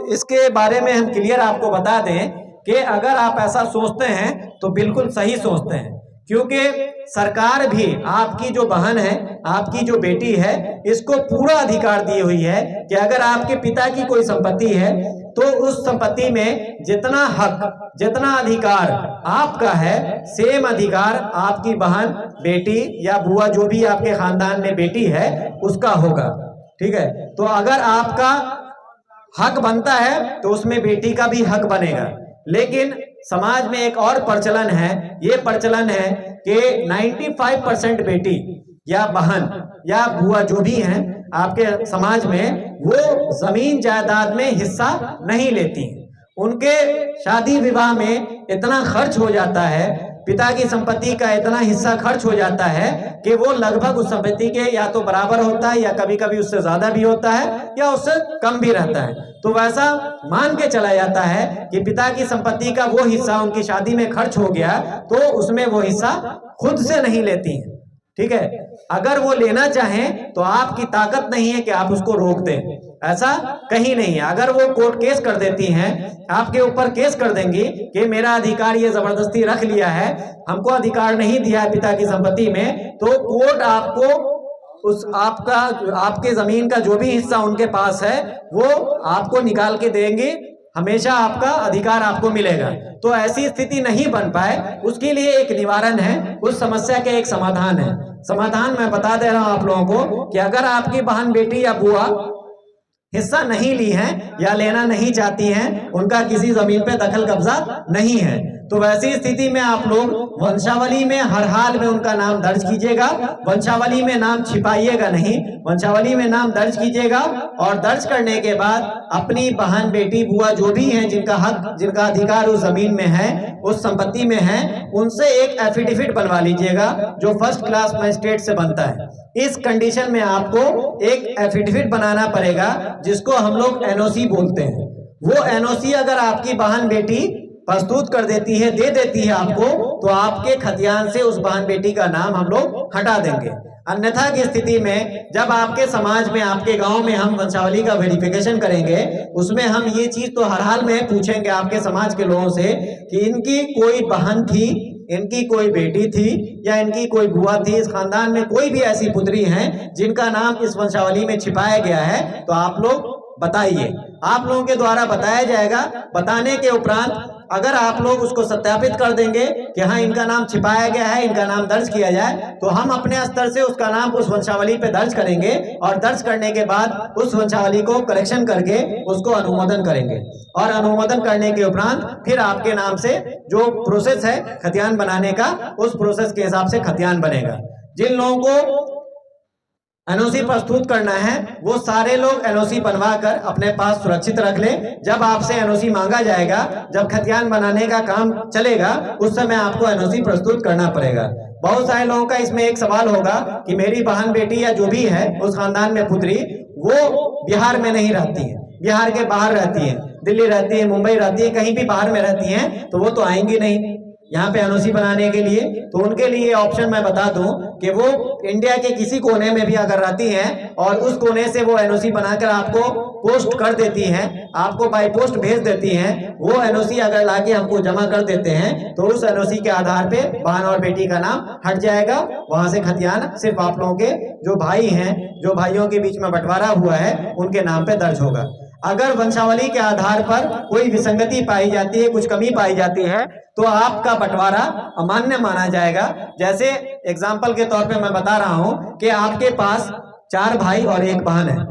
इसके बारे में हम क्लियर आपको बता दें कि अगर आप ऐसा सोचते हैं तो बिल्कुल सही सोचते हैं, क्योंकि सरकार भी आपकी जो बहन है, आपकी जो बेटी है, इसको पूरा अधिकार दी हुई है कि अगर आपके पिता की कोई संपत्ति है तो उस संपत्ति में जितना हक, जितना अधिकार आपका है, सेम अधिकार आपकी बहन, बेटी या बुआ, जो भी आपके खानदान में बेटी है, उसका होगा। ठीक है, तो अगर आपका हक बनता है तो उसमें बेटी का भी हक बनेगा। लेकिन समाज में एक और प्रचलन है, ये प्रचलन है कि 95% बेटी या बहन या बुआ जो भी हैं आपके समाज में, वो जमीन जायदाद में हिस्सा नहीं लेती। उनके शादी विवाह में इतना खर्च हो जाता है, पिता की संपत्ति का इतना हिस्सा खर्च हो जाता है कि वो लगभग उस संपत्ति के या तो बराबर होता है या कभी कभी उससे ज्यादा भी होता है या उससे कम भी रहता है। तो वैसा मान के चला जाता है कि पिता की संपत्ति का वो हिस्सा उनकी शादी में खर्च हो गया तो उसमें वो हिस्सा खुद से नहीं लेती है। ठीक है, अगर वो लेना चाहें तो आपकी ताकत नहीं है कि आप उसको रोक दें, ऐसा कहीं नहीं है। अगर वो कोर्ट केस कर देती हैं, आपके ऊपर केस कर देंगी कि मेरा अधिकार ये जबरदस्ती रख लिया है, हमको अधिकार नहीं दिया है पिता की संपत्ति में, तो कोर्ट आपको उस आपके जमीन का जो भी हिस्सा उनके पास है वो आपको निकाल के देंगे, हमेशा आपका अधिकार आपको मिलेगा। तो ऐसी स्थिति नहीं बन पाए, उसके लिए एक निवारण है, उस समस्या के एक समाधान है। समाधान मैं बता दे रहा हूं आप लोगों को कि अगर आपकी बहन, बेटी या बुआ हिस्सा नहीं ली है या लेना नहीं चाहती हैं, उनका किसी जमीन पे दखल कब्जा नहीं है, तो वैसी स्थिति में आप लोग वंशावली में हर हाल में उनका नाम दर्ज कीजिएगा। वंशावली में नाम छिपाइएगा नहीं, वंशावली में नाम दर्ज कीजिएगा और दर्ज करने के बाद अपनी बहन, बेटी, बुआ जो भी हैं जिनका हक, जिनका अधिकार उस जमीन में है, उस संपत्ति में है, उनसे एक एफिडेविट बनवा लीजिएगा जो फर्स्ट क्लास मजिस्ट्रेट से बनता है। इस कंडीशन में आपको एक एफिडेविट बनाना पड़ेगा जिसको हम लोग एनओसी बोलते हैं। वो एनओसी अगर आपकी बहन, बेटी प्रस्तुत कर देती है, दे देती है आपको, तो आपके खतियान से उस बहन, बेटी का नाम हम लोग हटा देंगे। अन्यथा की स्थिति में जब आपके समाज में, आपके गांव में हम वंशावली का वेरिफिकेशन करेंगे, उसमें हम ये चीज तो हर हाल में पूछेंगे आपके समाज के लोगों से कि इनकी कोई बहन थी, इनकी कोई बेटी थी या इनकी कोई बुआ थी, इस खानदान में कोई भी ऐसी पुत्री हैं जिनका नाम इस वंशावली में छिपाया गया है, तो आप लोग बताइए। आप लोगों के द्वारा बताया जाएगा। बताने के उपरांत अगर आप लोग उसको सत्यापित कर देंगे कि हाँ इनका नाम छिपाया गया है, इनका नाम दर्ज किया जाए, तो हम अपने स्तर से उसका नाम उस वंशावली पे दर्ज करेंगे और दर्ज करने के बाद उस वंशावली को करेक्शन करके उसको अनुमोदन करेंगे और अनुमोदन करने के उपरांत फिर आपके नाम से जो प्रोसेस है खतियान बनाने का, उस प्रोसेस के हिसाब से खतियान बनेगा। जिन लोगों को एनओसी प्रस्तुत करना है वो सारे लोग एनओसी बनवा कर अपने पास सुरक्षित रख लें। जब आपसे एनओसी मांगा जाएगा, जब खतियान बनाने का काम चलेगा, उस समय आपको एनओसी प्रस्तुत करना पड़ेगा। बहुत सारे लोगों का इसमें एक सवाल होगा कि मेरी बहन, बेटी या जो भी है उस खानदान में पुत्री, वो बिहार में नहीं रहती है, बिहार के बाहर रहती है, दिल्ली रहती है, मुंबई रहती है, कहीं भी बाहर में रहती हैं, तो वो तो आएंगी नहीं यहाँ पे एनओसी बनाने के लिए। तो उनके लिए ऑप्शन मैं बता दूं कि वो इंडिया के किसी कोने में भी अगर रहती हैं और उस कोने से वो एनओसी बनाकर आपको पोस्ट कर देती हैं, आपको बाय पोस्ट भेज देती हैं, वो एनओसी अगर लाके हमको जमा कर देते हैं तो उस एनओसी के आधार पे बहन और बेटी का नाम हट जाएगा। वहां से खतियान सिर्फ आप लोगों के जो भाई हैं, जो भाइयों के बीच में बंटवारा हुआ है, उनके नाम पे दर्ज होगा। अगर वंशावली के आधार पर कोई विसंगति पाई जाती है, कुछ कमी पाई जाती है, तो आपका बंटवारा अमान्य माना जाएगा। जैसे एग्जाम्पल के तौर पे मैं बता रहा हूं कि आपके पास 4 भाई और 1 बहन है,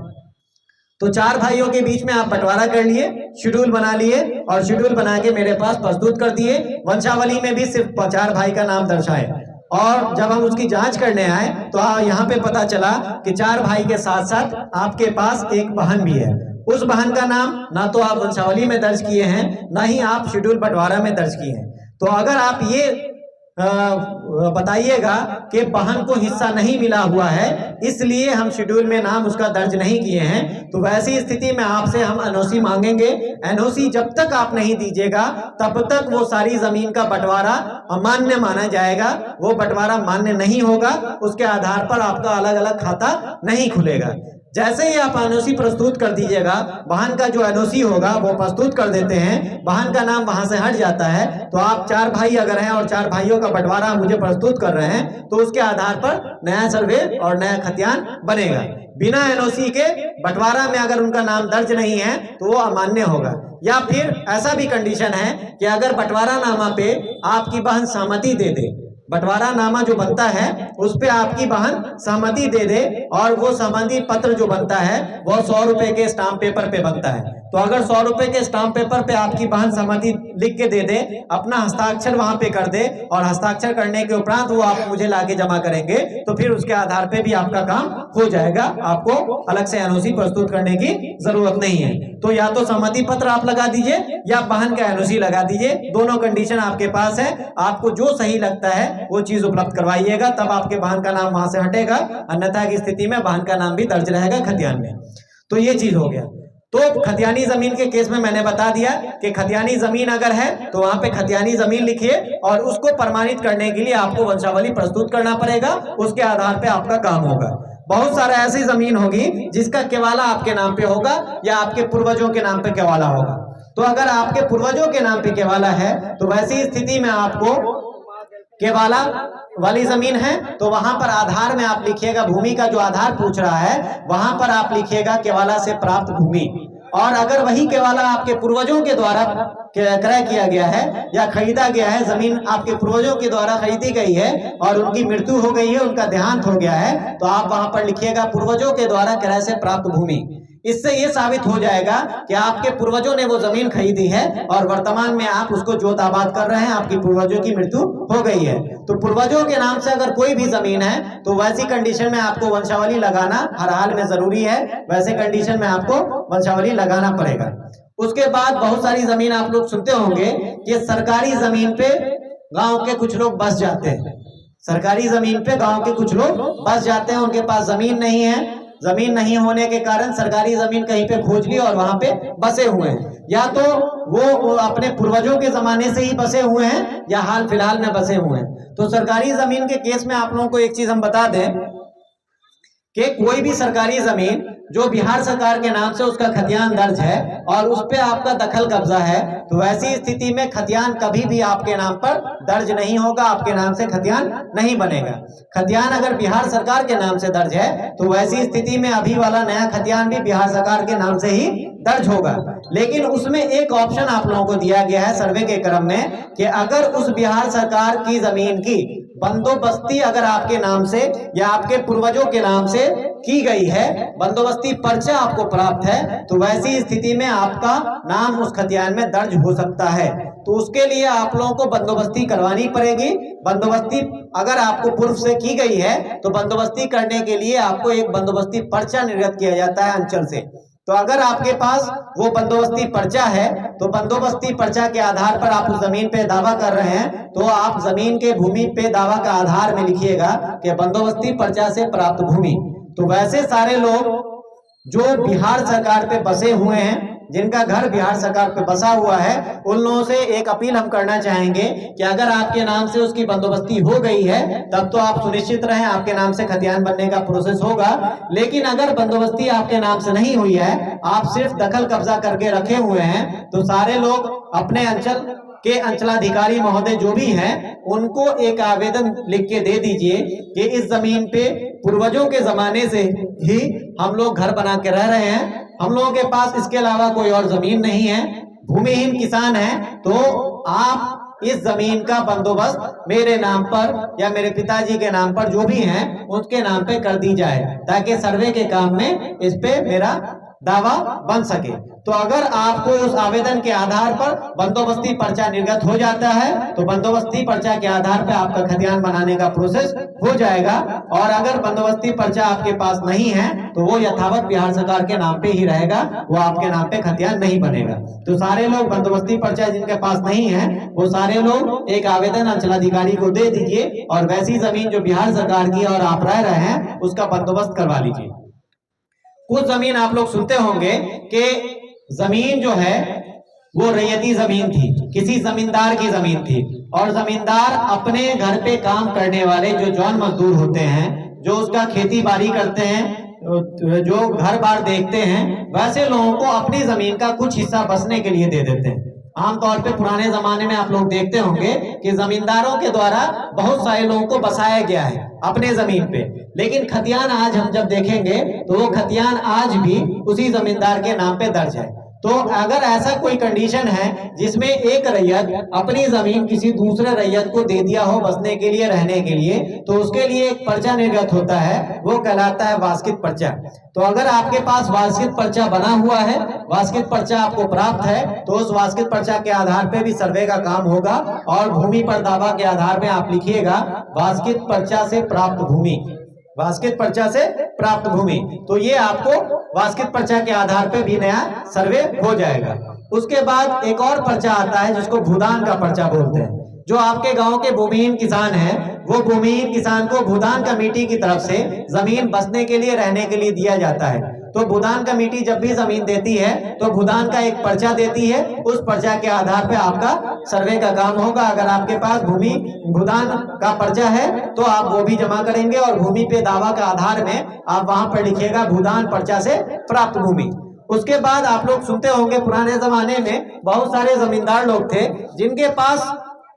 तो 4 भाइयों के बीच में आप बंटवारा कर लिए, शेड्यूल बना लिए और शेड्यूल बना के मेरे पास प्रस्तुत कर दिए। वंशावली में भी सिर्फ 4 भाई का नाम दर्शाए और जब हम उसकी जांच करने आए तो यहाँ पे पता चला कि 4 भाई के साथ साथ आपके पास 1 बहन भी है। उस वाहन का नाम ना तो आप वंशावली में दर्ज किए हैं, ना ही आप शेड्यूल बंटवारा में दर्ज किए हैं। तो अगर आप ये बताइएगा कि वाहन को हिस्सा नहीं मिला हुआ है इसलिए हम शेड्यूल में नाम उसका दर्ज नहीं किए हैं, तो वैसी स्थिति में आपसे हम एनओसी मांगेंगे। एनओसी जब तक आप नहीं दीजिएगा तब तक वो सारी जमीन का बंटवारा अमान्य माना जाएगा, वो बंटवारा मान्य नहीं होगा, उसके आधार पर आपका अलग अलग खाता नहीं खुलेगा। जैसे ही आप एनओसी प्रस्तुत कर दीजिएगा, वाहन का जो एनओसी होगा वो प्रस्तुत कर देते हैं, वाहन का नाम वहां से हट जाता है, तो आप 4 भाई अगर हैं और 4 भाइयों का बंटवारा मुझे प्रस्तुत कर रहे हैं, तो उसके आधार पर नया सर्वे और नया खतियान बनेगा। बिना एनओसी के बंटवारा में अगर उनका नाम दर्ज नहीं है तो वो अमान्य होगा। या फिर ऐसा भी कंडीशन है कि अगर बंटवारा नामा पे आपकी बहन सहमति दे दे, बंटवारा नामा जो बनता है उस पे आपकी बहन सहमति दे दे और वो सहमति पत्र जो बनता है वो 100 रुपए के स्टाम्प पेपर पे बनता है, तो अगर 100 रुपए के स्टाम्प पेपर पे आपकी बहन सहमति लिख के दे दे, अपना हस्ताक्षर वहां पे कर दे और हस्ताक्षर करने के उपरांत वो आप मुझे लाके जमा करेंगे, तो फिर उसके आधार पे भी आपका काम हो जाएगा, आपको अलग से एनओसी प्रस्तुत करने की जरूरत नहीं है। तो या तो सहमति पत्र आप लगा दीजिए या बहन का एनओसी लगा दीजिए, दोनों कंडीशन आपके पास है, आपको जो सही लगता है वो चीज उपलब्ध करवाइएगा, तब आपके बहन का नाम वहां से हटेगा, अन्यथा की स्थिति में बहन का नाम भी दर्ज रहेगा खतियान में। तो ये चीज हो गया। तो खतियानी जमीन के केस में मैंने बता दिया कि खतियानी जमीन अगर है तो वहां पे खतियानी जमीन लिखिए और उसको प्रमाणित करने के लिए आपको वंशावली प्रस्तुत करना पड़ेगा, उसके आधार पे आपका काम होगा। बहुत सारा ऐसी जमीन होगी जिसका केवाला आपके नाम पे होगा या आपके पूर्वजों के नाम पे केवाला होगा। तो अगर आपके पूर्वजों के नाम पे केवाला है तो वैसी स्थिति में आपको केवाला वाली जमीन है तो वहां पर आधार में आप लिखिएगा, भूमि का जो आधार पूछ रहा है वहां पर आप लिखिएगा केवाला से प्राप्त भूमि। और अगर वही केवाला आपके पूर्वजों के द्वारा क्रय किया गया है या खरीदा गया है, जमीन आपके पूर्वजों के द्वारा खरीदी गई है और उनकी मृत्यु हो गई है, उनका देहांत हो गया है, तो आप वहां पर लिखिएगा पूर्वजों के द्वारा क्रय से प्राप्त भूमि। इससे ये साबित हो जाएगा कि आपके पूर्वजों ने वो जमीन खरीदी है और वर्तमान में आप उसको जोत आबाद कर रहे हैं, आपकी पूर्वजों की मृत्यु हो गई है। तो पूर्वजों के नाम से अगर कोई भी जमीन है तो वैसी कंडीशन में आपको वंशावली लगाना हर हाल में जरूरी है, वैसे कंडीशन में आपको वंशावली लगाना पड़ेगा। उसके बाद बहुत सारी जमीन आप लोग सुनते होंगे कि सरकारी जमीन पे गांव के कुछ लोग बस जाते हैं, सरकारी जमीन पे गांव के कुछ लोग बस जाते हैं, उनके पास जमीन नहीं है, जमीन नहीं होने के कारण सरकारी जमीन कहीं पे खोज ली और वहां पे बसे हुए हैं, या तो वो अपने पूर्वजों के जमाने से ही बसे हुए हैं या हाल फिलहाल में बसे हुए हैं। तो सरकारी जमीन के केस में आप लोगों को एक चीज हम बता दें कि कोई भी सरकारी जमीन जो बिहार सरकार के नाम से उसका खतियान दर्ज है और उस पे आपका दखल कब्जा है, तो वैसी स्थिति में खतियान कभी भी आपके नाम पर दर्ज नहीं होगा, आपके नाम से खतियान नहीं बनेगा। खतियान अगर बिहार सरकार के नाम से दर्ज है तो वैसी स्थिति में अभी वाला नया खतियान भी बिहार सरकार के नाम से ही दर्ज होगा। लेकिन उसमें एक ऑप्शन आप लोगों को दिया गया है सर्वे के क्रम में कि अगर उस बिहार सरकार की जमीन की बंदोबस्ती अगर आपके नाम से या आपके पूर्वजों के नाम से की गई है, बंदोबस्ती पर्चा आपको प्राप्त है, तो वैसी स्थिति में आपका नाम उस खतियान में दर्ज हो सकता है। तो उसके लिए आप लोगों को बंदोबस्ती करवानी पड़ेगी। बंदोबस्ती अगर आपको पूर्व से की गई है तो बंदोबस्ती करने के लिए आपको एक बंदोबस्ती पर्चा निर्गत किया जाता है अंचल से। तो अगर आपके पास वो बंदोबस्ती पर्चा है तो बंदोबस्ती पर्चा के आधार पर आप उस जमीन पे दावा कर रहे हैं, तो आप जमीन के भूमि पे दावा का आधार में लिखिएगा कि बंदोबस्ती पर्चा से प्राप्त भूमि। तो वैसे सारे लोग जो बिहार सरकार पे बसे हुए हैं, जिनका घर बिहार सरकार पे बसा हुआ है, उन लोगों से एक अपील हम करना चाहेंगे कि अगर आपके नाम से उसकी बंदोबस्ती हो गई है तब तो आप सुनिश्चित रहें, आपके नाम से खतियान बनने का प्रोसेस होगा। लेकिन अगर बंदोबस्ती आपके नाम से नहीं हुई है, आप सिर्फ दखल कब्जा करके रखे हुए हैं, तो सारे लोग अपने अंचल के अंचलाधिकारी महोदय जो भी हैं उनको एक आवेदन लिख के दे दीजिए कि इस जमीन पे पूर्वजों के जमाने से ही हम लोग घर बना के रह रहे हैं, हम लोगों के पास इसके अलावा कोई और जमीन नहीं है, भूमिहीन किसान है, तो आप इस जमीन का बंदोबस्त मेरे नाम पर या मेरे पिताजी के नाम पर जो भी हैं उसके नाम पे कर दी जाए, ताकि सर्वे के काम में इस पे मेरा दावा बन सके। तो अगर आपको उस आवेदन के आधार पर बंदोबस्ती पर्चा निर्गत हो जाता है तो बंदोबस्ती पर्चा के आधार पर आपका खतियान बनाने का प्रोसेस हो जाएगा। और अगर बंदोबस्ती पर्चा आपके पास नहीं है तो वो यथावत बिहार सरकार के नाम पे ही रहेगा, वो आपके नाम पे खतियान नहीं बनेगा। तो सारे लोग बंदोबस्ती पर्चा जिनके पास नहीं है वो सारे लोग एक आवेदन अंचलाधिकारी को दे दीजिए और वैसी जमीन जो बिहार सरकार की और आप रह रहे हैं उसका बंदोबस्त करवा लीजिए। कुछ जमीन आप लोग सुनते होंगे कि जमीन जो है वो रैयती जमीन थी, किसी जमींदार की जमीन थी, और जमींदार अपने घर पे काम करने वाले जो जौन मजदूर होते हैं, जो उसका खेती बाड़ी करते हैं, जो घर बार देखते हैं, वैसे लोगों को अपनी जमीन का कुछ हिस्सा बसने के लिए दे देते हैं। आमतौर पे पुराने जमाने में आप लोग देखते होंगे कि जमींदारों के द्वारा बहुत सारे लोगों को बसाया गया है अपने जमीन पे, लेकिन खतियान आज हम जब देखेंगे तो वो खतियान आज भी उसी जमींदार के नाम पे दर्ज है। तो अगर ऐसा कोई कंडीशन है जिसमें एक रैयत अपनी जमीन किसी दूसरे रैयत को दे दिया हो बसने के लिए, रहने के लिए, तो उसके लिए एक पर्चा निर्गत होता है, वो कहलाता है वास्कित पर्चा। तो अगर आपके पास वास्कित पर्चा बना हुआ है, वास्कित पर्चा आपको प्राप्त है, तो उस वास्कित पर्चा के आधार पे भी सर्वे का काम होगा और भूमि पर दावा के आधार पे आप लिखिएगा वास्कित पर्चा से प्राप्त भूमि, वास्कित पर्चा से प्राप्त भूमि। तो ये आपको वास्कित पर्चा के आधार पे भी नया सर्वे हो जाएगा। उसके बाद एक और पर्चा आता है जिसको भूदान का पर्चा बोलते हैं। जो आपके गांव के भूमिहीन किसान हैं, वो भूमिहीन किसान को भूदान कमेटी की तरफ से जमीन बसने के लिए, रहने के लिए दिया जाता है। तो भूदान कमेटी जब भी जमीन देती है तो भूदान का एक पर्चा देती है, उस पर्चा के आधार पे आपका सर्वे का काम होगा। अगर आपके पास भूदान का पर्चा है तो आप वो भी जमा करेंगे और भूमि पे दावा का आधार में आप वहां पर लिखिएगा भूदान पर्चा से प्राप्त भूमि। उसके बाद आप लोग सुनते होंगे पुराने जमाने में बहुत सारे जमींदार लोग थे जिनके पास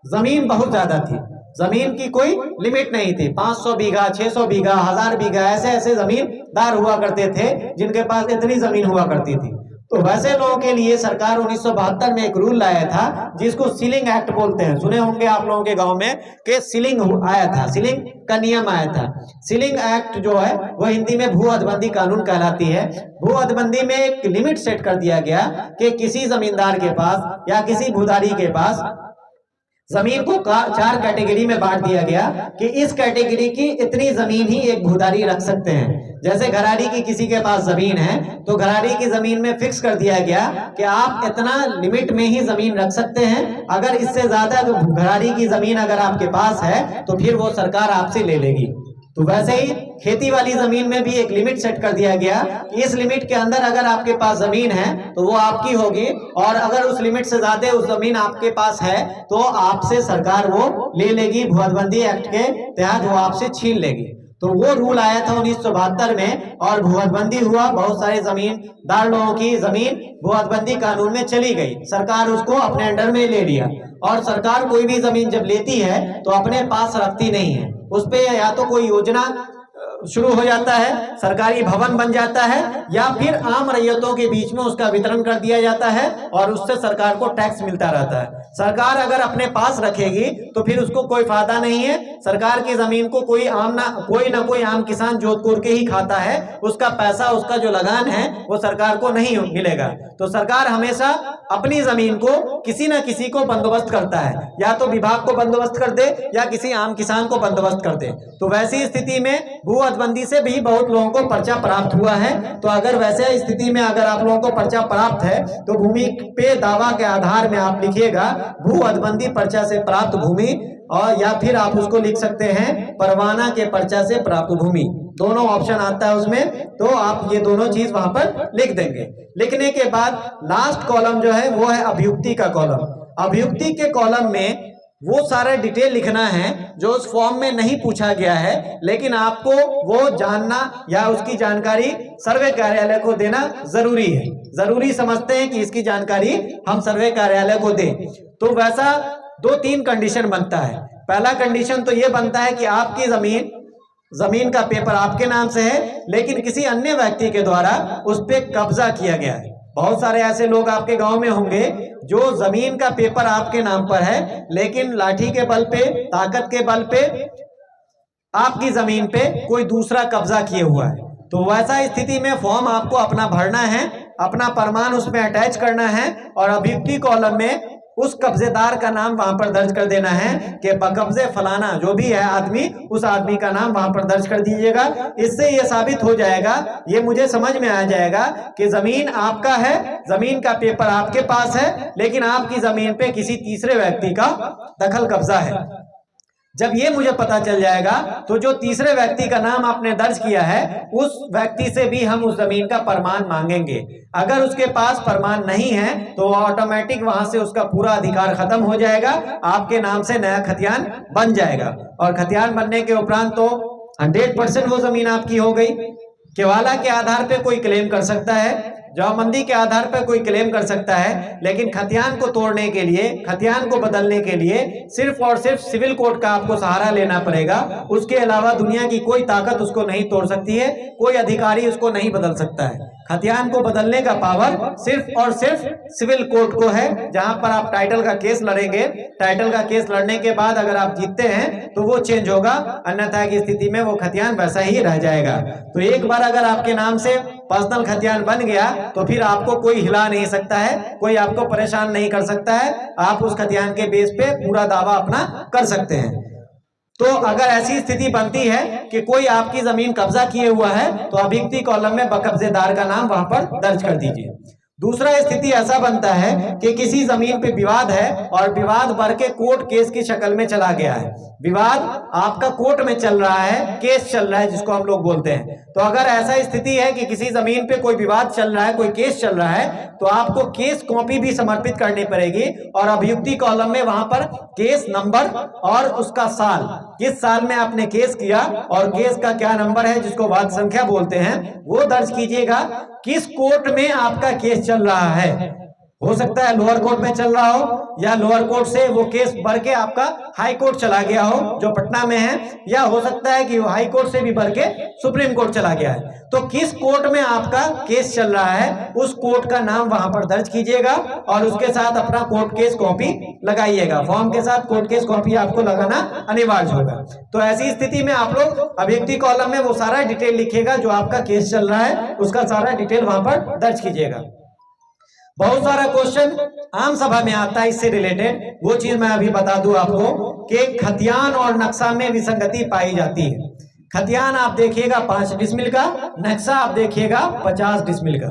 जमीन बहुत ज्यादा थी, जमीन की कोई लिमिट नहीं थी। 500 बीघा, 600 बीघा, 1000 बीघा, ऐसे ऐसे जमींदार हुआ करते थे जिनके पास इतनी जमीन हुआ करती थी। तो वैसे लोगों के लिए सरकार 1972 में एक रूल लाया था जिसको सीलिंग एक्ट बोलते हैं। सुने होंगे आप लोगों के गांव में कि सीलिंग आया था, सीलिंग का नियम आया था। सीलिंग एक्ट जो है वो हिंदी में भू हदबंदी कानून कहलाती है। भू हदबंदी में एक लिमिट सेट कर दिया गया कि किसी जमींदार के पास या किसी भूदारी के पास जमीन को 4 कैटेगरी में बांट दिया गया कि इस कैटेगरी की इतनी जमीन ही एक भूदारी रख सकते हैं। जैसे घराड़ी की किसी के पास जमीन है तो घराड़ी की जमीन में फिक्स कर दिया गया कि आप इतना लिमिट में ही जमीन रख सकते हैं। अगर इससे ज्यादा घराड़ी की जमीन अगर आपके पास है तो फिर वो सरकार आपसे ले लेगी। तो वैसे ही खेती वाली जमीन में भी एक लिमिट सेट कर दिया गया कि इस लिमिट के अंदर अगर आपके पास जमीन है तो वो आपकी होगी, और अगर उस लिमिट से ज्यादा उस जमीन आपके पास है तो आपसे सरकार वो ले लेगी, भू हदबंदी एक्ट के तहत वो आपसे छीन लेगी। तो वो रूल आया था 1972 में और भू हदबंदी हुआ। बहुत सारे जमींदार लोगों की जमीन भू हदबंदी कानून में चली गई, सरकार उसको अपने अंडर में ले लिया। और सरकार कोई भी जमीन जब लेती है तो अपने पास रखती नहीं है, उस पे या तो कोई योजना शुरू हो जाता है, सरकारी भवन बन जाता है, या फिर आम रैयतों के बीच में उसका वितरण कर दिया जाता है और उससे सरकार को टैक्स मिलता रहता है। सरकार अगर अपने पास रखेगी तो फिर उसको कोई फायदा नहीं है। सरकार की जमीन को कोई ना कोई आम किसान जोत कोर के ही खाता है, उसका पैसा, उसका जो लगान है वो सरकार को नहीं मिलेगा। तो सरकार हमेशा अपनी जमीन को किसी न किसी को बंदोबस्त करता है, या तो विभाग को बंदोबस्त कर दे या किसी आम किसान को बंदोबस्त कर दे। तो वैसी स्थिति में भू हदबंदी से भी बहुत लोगों को पर्चा प्राप्त हुआ है। तो अगर वैसे स्थिति में अगर आप लोगों को पर्चा प्राप्त है तो भूमि पे दावा के आधार में आप लिखिएगा भू हदबंदी पर्चा से प्राप्त भूमि, और या फिर आप उसको लिख सकते हैं परवाना के पर्चा से प्राप्त भूमि। दोनों ऑप्शन आता है उसमें, तो आप ये दोनों चीज वहां पर लिख देंगे। लिखने के बाद लास्ट कॉलम जो है वो है अभियुक्ति का कॉलम। अभियुक्ति के कॉलम में वो सारा डिटेल लिखना है जो उस फॉर्म में नहीं पूछा गया है, लेकिन आपको वो जानना या उसकी जानकारी सर्वे कार्यालय को देना जरूरी है। जरूरी समझते हैं कि इसकी जानकारी हम सर्वे कार्यालय को दें। तो वैसा 2-3 कंडीशन बनता है। पहला कंडीशन तो ये बनता है कि आपकी जमीन का पेपर आपके नाम से है, लेकिन किसी अन्य व्यक्ति के द्वारा उस पर कब्जा किया गया है। बहुत सारे ऐसे लोग आपके गांव में होंगे जो जमीन का पेपर आपके नाम पर है, लेकिन लाठी के बल पे, ताकत के बल पे आपकी जमीन पे कोई दूसरा कब्जा किए हुआ है। तो वैसा स्थिति में फॉर्म आपको अपना भरना है, अपना प्रमाण उसमें अटैच करना है और अभियुक्ति कॉलम में उस कब्जेदार का नाम वहां पर दर्ज कर देना है कि बकब्जे फलाना जो भी है आदमी, उस आदमी का नाम वहां पर दर्ज कर दीजिएगा। इससे ये साबित हो जाएगा, ये मुझे समझ में आ जाएगा कि जमीन आपका है, जमीन का पेपर आपके पास है, लेकिन आपकी जमीन पे किसी तीसरे व्यक्ति का दखल कब्जा है। जब ये मुझे पता चल जाएगा तो जो तीसरे व्यक्ति का नाम आपने दर्ज किया है उस व्यक्ति से भी हम उस जमीन का प्रमाण मांगेंगे। अगर उसके पास प्रमाण नहीं है तो ऑटोमेटिक वहां से उसका पूरा अधिकार खत्म हो जाएगा, आपके नाम से नया खतियान बन जाएगा और खतियान बनने के उपरांत तो 100% वो जमीन आपकी हो गई। केवाला के आधार पे कोई क्लेम कर सकता है, जवाबंदी के आधार पर कोई क्लेम कर सकता है, लेकिन खतियान को तोड़ने के लिए, खतियान को बदलने के लिए सिर्फ और सिर्फ सिविल कोर्ट का आपको सहारा लेना पड़ेगा। उसके अलावा दुनिया की कोई ताकत उसको नहीं तोड़ सकती है, कोई अधिकारी उसको नहीं बदल सकता है। खतियान को बदलने का पावर सिर्फ और सिर्फ सिविल कोर्ट को है, जहां पर आप टाइटल का केस लड़ेंगे। टाइटल का केस लड़ने के बाद अगर आप जीतते हैं तो वो चेंज होगा, अन्यथा की स्थिति में वो खतियान वैसा ही रह जाएगा। तो एक बार अगर आपके नाम से पर्सनल खतियान बन गया तो फिर आपको कोई हिला नहीं सकता है, कोई आपको परेशान नहीं कर सकता है। आप उस खतियान के बेस पे पूरा दावा अपना कर सकते हैं। तो अगर ऐसी स्थिति बनती है कि कोई आपकी जमीन कब्जा किए हुआ है तो अभियुक्ति कॉलम में बकब्जेदार का नाम वहां पर दर्ज कर दीजिए। दूसरा स्थिति ऐसा बनता है कि किसी जमीन पे विवाद है और विवाद बढ़ के कोर्ट केस की शक्ल में चला गया है। विवाद आपका कोर्ट में चल रहा है, केस चल रहा है जिसको हम लोग बोलते हैं। तो अगर ऐसा स्थिति है कि किसी जमीन पे कोई विवाद चल रहा है, कोई केस चल रहा है, तो आपको केस कॉपी भी समर्पित करनी पड़ेगी और अभियुक्ति कॉलम में वहां पर केस नंबर और उसका साल, किस साल में आपने केस किया और केस का क्या नंबर है जिसको वाद संख्या बोलते हैं, वो दर्ज कीजिएगा। किस कोर्ट में आपका केस चल रहा है, हो सकता है लोअर कोर्ट में चल रहा हो या लोअर कोर्ट से वो केस बढ़ के आपका हाई कोर्ट चला गया हो जो पटना में है, या हो सकता है कि वो हाई कोर्ट से भी बढ़ के सुप्रीम कोर्ट चला गया है। तो किस कोर्ट में आपका केस चल रहा है उस कोर्ट का नाम वहां पर दर्ज कीजिएगा और उसके साथ अपना कोर्ट केस कॉपी लगाइएगा। फॉर्म के साथ कोर्ट केस कॉपी आपको लगाना अनिवार्य होगा। तो ऐसी स्थिति में आप लोग अभियुक्ति कॉलम में वो सारा डिटेल लिखिएगा, जो आपका केस चल रहा है उसका सारा डिटेल वहां पर दर्ज कीजिएगा। बहुत सारा क्वेश्चन आम सभा में आता है इससे रिलेटेड, वो चीज मैं अभी बता दूं आपको कि खतियान और नक्शा में विसंगति पाई जाती है। खतियान आप देखिएगा 5 डिसमिल का, नक्शा आप देखिएगा 50 डिसमिल का।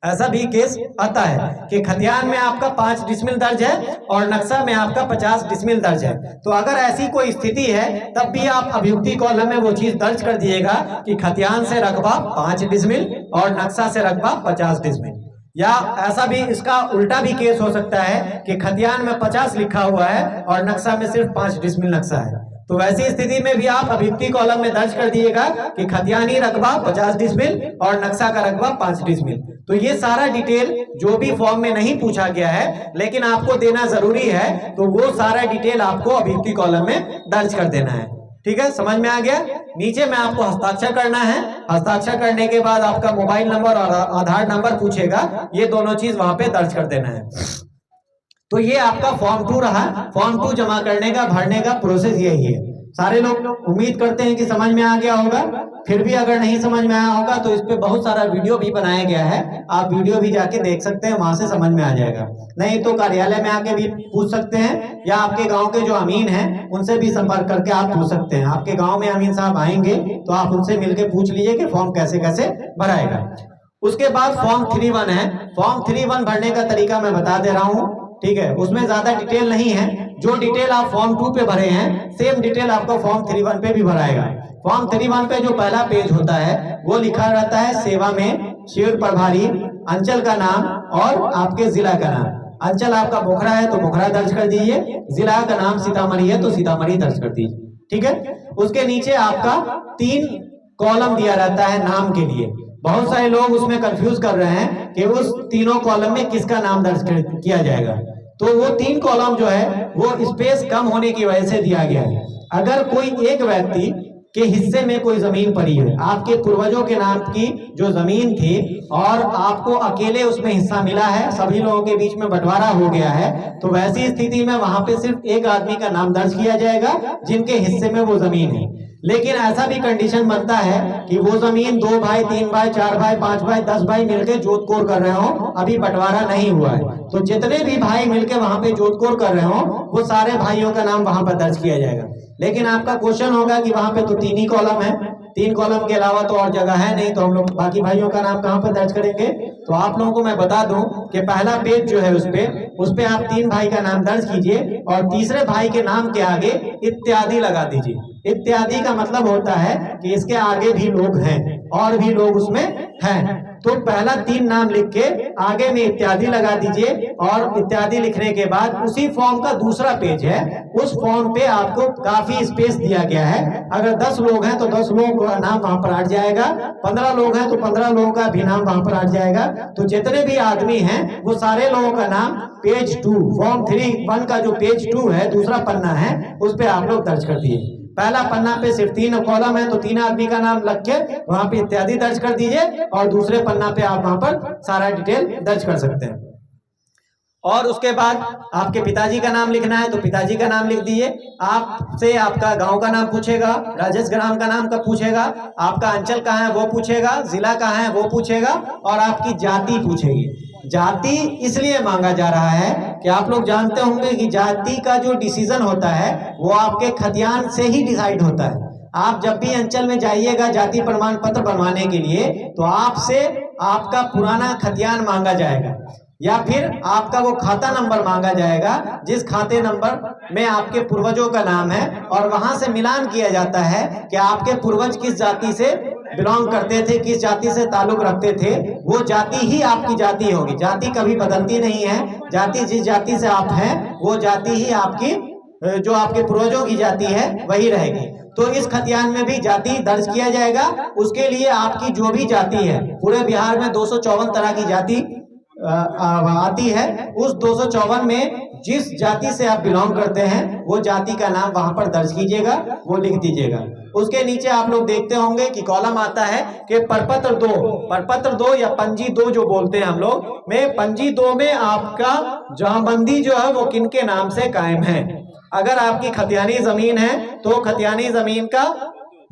ऐसा भी केस आता है कि खतियान में आपका 5 डिसमिल दर्ज है और नक्शा में आपका 50 डिसमिल दर्ज है। तो अगर ऐसी कोई स्थिति है तब भी आप अभियुक्ति कॉलम में वो चीज दर्ज कर दिएगा कि खतियान से रकबा 5 डिसमिल और नक्शा से रकबा 50 डिसमिल। या ऐसा भी, इसका उल्टा भी केस हो सकता है कि खतियान में 50 लिखा हुआ है और नक्शा में सिर्फ 5 डिसमिल नक्शा है। तो वैसी स्थिति में भी आप अभियुक्ति कॉलम में दर्ज कर दिएगा कि खतियानी रकबा 50 डिसमिल और नक्शा का रकबा 5 डिसमिल। तो ये सारा डिटेल जो भी फॉर्म में नहीं पूछा गया है लेकिन आपको देना जरूरी है, तो वो सारा डिटेल आपको अभियुक्ति कॉलम में दर्ज कर देना है। ठीक है, समझ में आ गया। नीचे में आपको हस्ताक्षर करना है, हस्ताक्षर करने के बाद आपका मोबाइल नंबर और आधार नंबर पूछेगा, ये दोनों चीज वहां पे दर्ज कर देना है। तो ये आपका फॉर्म 2 रहा। फॉर्म 2 जमा करने का, भरने का प्रोसेस यही है। सारे लोग उम्मीद करते हैं कि समझ में आ गया होगा। फिर भी अगर नहीं समझ में आया होगा तो इस पे बहुत सारा वीडियो भी बनाया गया है, आप वीडियो भी जाके देख सकते हैं, वहां से समझ में आ जाएगा। नहीं तो कार्यालय में आके भी पूछ सकते हैं या आपके गांव के जो अमीन हैं उनसे भी संपर्क करके आप पूछ सकते हैं। आपके गांव में अमीन साहब आएंगे तो आप उनसे मिलकर पूछ लीजिए कि फॉर्म कैसे कैसे भराएगा। उसके बाद फॉर्म 3(1) है। फॉर्म 3(1) भरने का तरीका मैं बता दे रहा हूँ, ठीक है। उसमें ज्यादा डिटेल नहीं है, जो डिटेल आप फॉर्म 2 पे भरे हैं सेम डिटेल आपको फॉर्म 3(1) पे भी भराएगा। फॉर्म 3(1) पे जो पहला पेज होता है वो लिखा रहता है सेवा में, शिविर प्रभारी, अंचल का नाम और आपके जिला का नाम। अंचल आपका बोखरा है तो बोखरा दर्ज कर दीजिए, जिला का नाम सीतामढ़ी है तो सीतामढ़ी दर्ज कर दीजिए, ठीक है। उसके नीचे आपका 3 कॉलम दिया रहता है नाम के लिए। बहुत सारे लोग उसमें कंफ्यूज कर रहे हैं कि उस तीनों कॉलम में किसका नाम दर्ज किया जाएगा। तो वो 3 कॉलम जो है वो स्पेस कम होने की वजह से दिया गया है। अगर कोई एक व्यक्ति के हिस्से में कोई जमीन पड़ी है, आपके पूर्वजों के नाम की जो जमीन थी और आपको अकेले उसमें हिस्सा मिला है, सभी लोगों के बीच में बंटवारा हो गया है, तो वैसी स्थिति में वहां पे सिर्फ एक आदमी का नाम दर्ज किया जाएगा जिनके हिस्से में वो जमीन है। लेकिन ऐसा भी कंडीशन बनता है कि वो जमीन 2 भाई 3 भाई 4 भाई 5 भाई 10 भाई मिलकर जोतकोर कर रहे हो, अभी बंटवारा नहीं हुआ है, तो जितने भी भाई मिलकर वहां पे जोतकोर कर रहे हो वो सारे भाइयों का नाम वहां पर दर्ज किया जाएगा। लेकिन आपका क्वेश्चन होगा कि वहां पे तो 3 ही कॉलम है, 3 कॉलम के अलावा तो और जगह है नहीं, तो हम लोग बाकी भाइयों का नाम कहां पर दर्ज करेंगे? तो आप लोगों को मैं बता दूं कि पहला पेज जो है उस पे आप 3 भाई का नाम दर्ज कीजिए और तीसरे भाई के नाम के आगे इत्यादि लगा दीजिए। इत्यादि का मतलब होता है कि इसके आगे भी लोग हैं और भी लोग उसमें हैं, तो पहला 3 नाम लिख के आगे में इत्यादि लगा दीजिए और इत्यादि लिखने के बाद उसी फॉर्म का दूसरा पेज है, उस फॉर्म पे आपको काफी स्पेस दिया गया है। अगर 10 लोग हैं तो 10 लोगों का नाम वहां पर हट जाएगा, 15 लोग हैं तो 15 लोगों का भी नाम वहां पर हट जाएगा। तो जितने भी आदमी हैं वो सारे लोगों का नाम पेज 2 फॉर्म 3(1) का जो पेज 2 है, दूसरा पन्ना है, उस पे आप लोग दर्ज कर दिए। पहला पन्ना पे सिर्फ 3 कॉलम है तो 3 आदमी का नाम लग के वहां पे इत्यादि दर्ज कर दीजिए और दूसरे पन्ना पे आप वहां पर सारा डिटेल दर्ज कर सकते हैं। और उसके बाद आपके पिताजी का नाम लिखना है तो पिताजी का नाम लिख दीजिए। आपसे आपका गांव का नाम पूछेगा, राजेश ग्राम का नाम का पूछेगा, आपका अंचल कहाँ है वो पूछेगा, जिला कहाँ है वो पूछेगा और आपकी जाति पूछेगी। जाति इसलिए मांगा जा रहा है कि आप लोग जानते होंगे कि जाति का जो डिसीजन होता है वो आपके खतियान से ही डिसाइड होता है। आप जब भी अंचल में जाइएगा जाति प्रमाण पत्र बनवाने के लिए तो आपसे आपका पुराना खतियान मांगा जाएगा या फिर आपका वो खाता नंबर मांगा जाएगा जिस खाते नंबर में आपके पूर्वजों का नाम है और वहां से मिलान किया जाता है कि आपके पूर्वज किस जाति से बिलोंग करते थे, किस जाति से ताल्लुक रखते थे, वो जाति ही आपकी जाति होगी। जाति कभी बदलती नहीं है, जाति जिस जाति से आप हैं वो जाति ही आपकी, जो आपके पूर्वजों की जाति है वही रहेगी। तो इस खतियान में भी जाति दर्ज किया जाएगा। उसके लिए आपकी जो भी जाति है, पूरे बिहार में 254 तरह की जाति आती है, उस 254 में जिस जाति से आप बिलोंग करते हैं वो जाति का नाम वहां पर दर्ज कीजिएगा, वो लिख दीजिएगा। उसके नीचे आप लोग देखते होंगे कि कॉलम आता है कि परपत्र 2 या पंजी 2 जो बोलते हैं हम लोग में, पंजी 2 में आपका जमाबंदी जो है वो किनके नाम से कायम है। अगर आपकी खतियानी जमीन है तो खतियानी जमीन का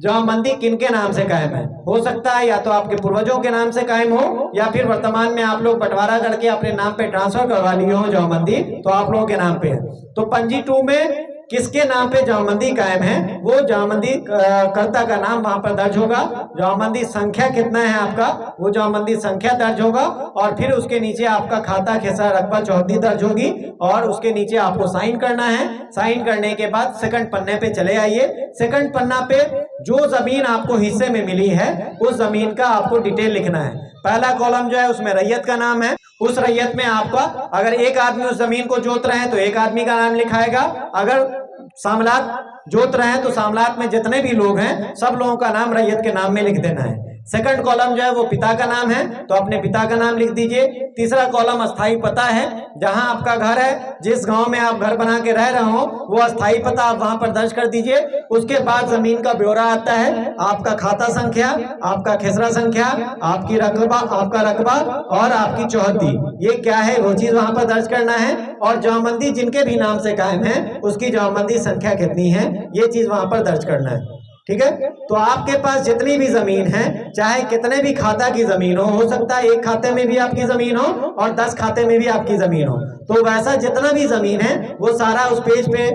जमाबंदी किनके नाम से कायम है? हो सकता है या तो आपके पूर्वजों के नाम से कायम हो या फिर वर्तमान में आप लोग बंटवारा करके अपने नाम पे ट्रांसफर करवा लिए हो जमाबंदी, तो आप लोगों के नाम पे है। तो पंजी 2 में किसके नाम पे जमाबंदी कायम है वो जमाबंदी कर्ता का नाम वहां पर दर्ज होगा। जमाबंदी संख्या कितना है आपका वो जमाबंदी संख्या दर्ज होगा और फिर उसके नीचे आपका खाता खेसरा रकबा चौहद्दी दर्ज होगी और उसके नीचे आपको साइन करना है। साइन करने के बाद सेकंड पन्ने पे चले आइए। सेकंड पन्ना पे जो जमीन आपको हिस्से में मिली है उस जमीन का आपको डिटेल लिखना है। पहला कॉलम जो है उसमें रैयत का नाम है, उस रैयत में आपका अगर एक आदमी उस जमीन को जोत रहे हैं तो एक आदमी का नाम लिखाएगा, अगर सामलात जोत रहे हैं तो सामलात में जितने भी लोग हैं सब लोगों का नाम रैयत के नाम में लिख देना है। सेकंड कॉलम जो है वो पिता का नाम है तो अपने पिता का नाम लिख दीजिए। तीसरा कॉलम अस्थाई पता है, जहां आपका घर है, जिस गांव में आप घर बना के रह रहे हो वो अस्थाई पता आप वहां पर दर्ज कर दीजिए। उसके बाद जमीन का ब्यौरा आता है, आपका खाता संख्या, आपका खेसरा संख्या, आपकी रकबा, आपका रकबा और आपकी चौहद्दी, ये क्या है वो चीज वहां पर दर्ज करना है। और जमाबंदी जिनके भी नाम से कायम है उसकी जमाबंदी संख्या कितनी है ये चीज वहां पर दर्ज करना है। ठीक है, तो आपके पास जितनी भी जमीन है, चाहे कितने भी खाता की जमीन हो सकता है एक खाते में भी आपकी जमीन हो और 10 खाते में भी आपकी जमीन हो, तो वैसा जितना भी जमीन है वो सारा उस पेज पे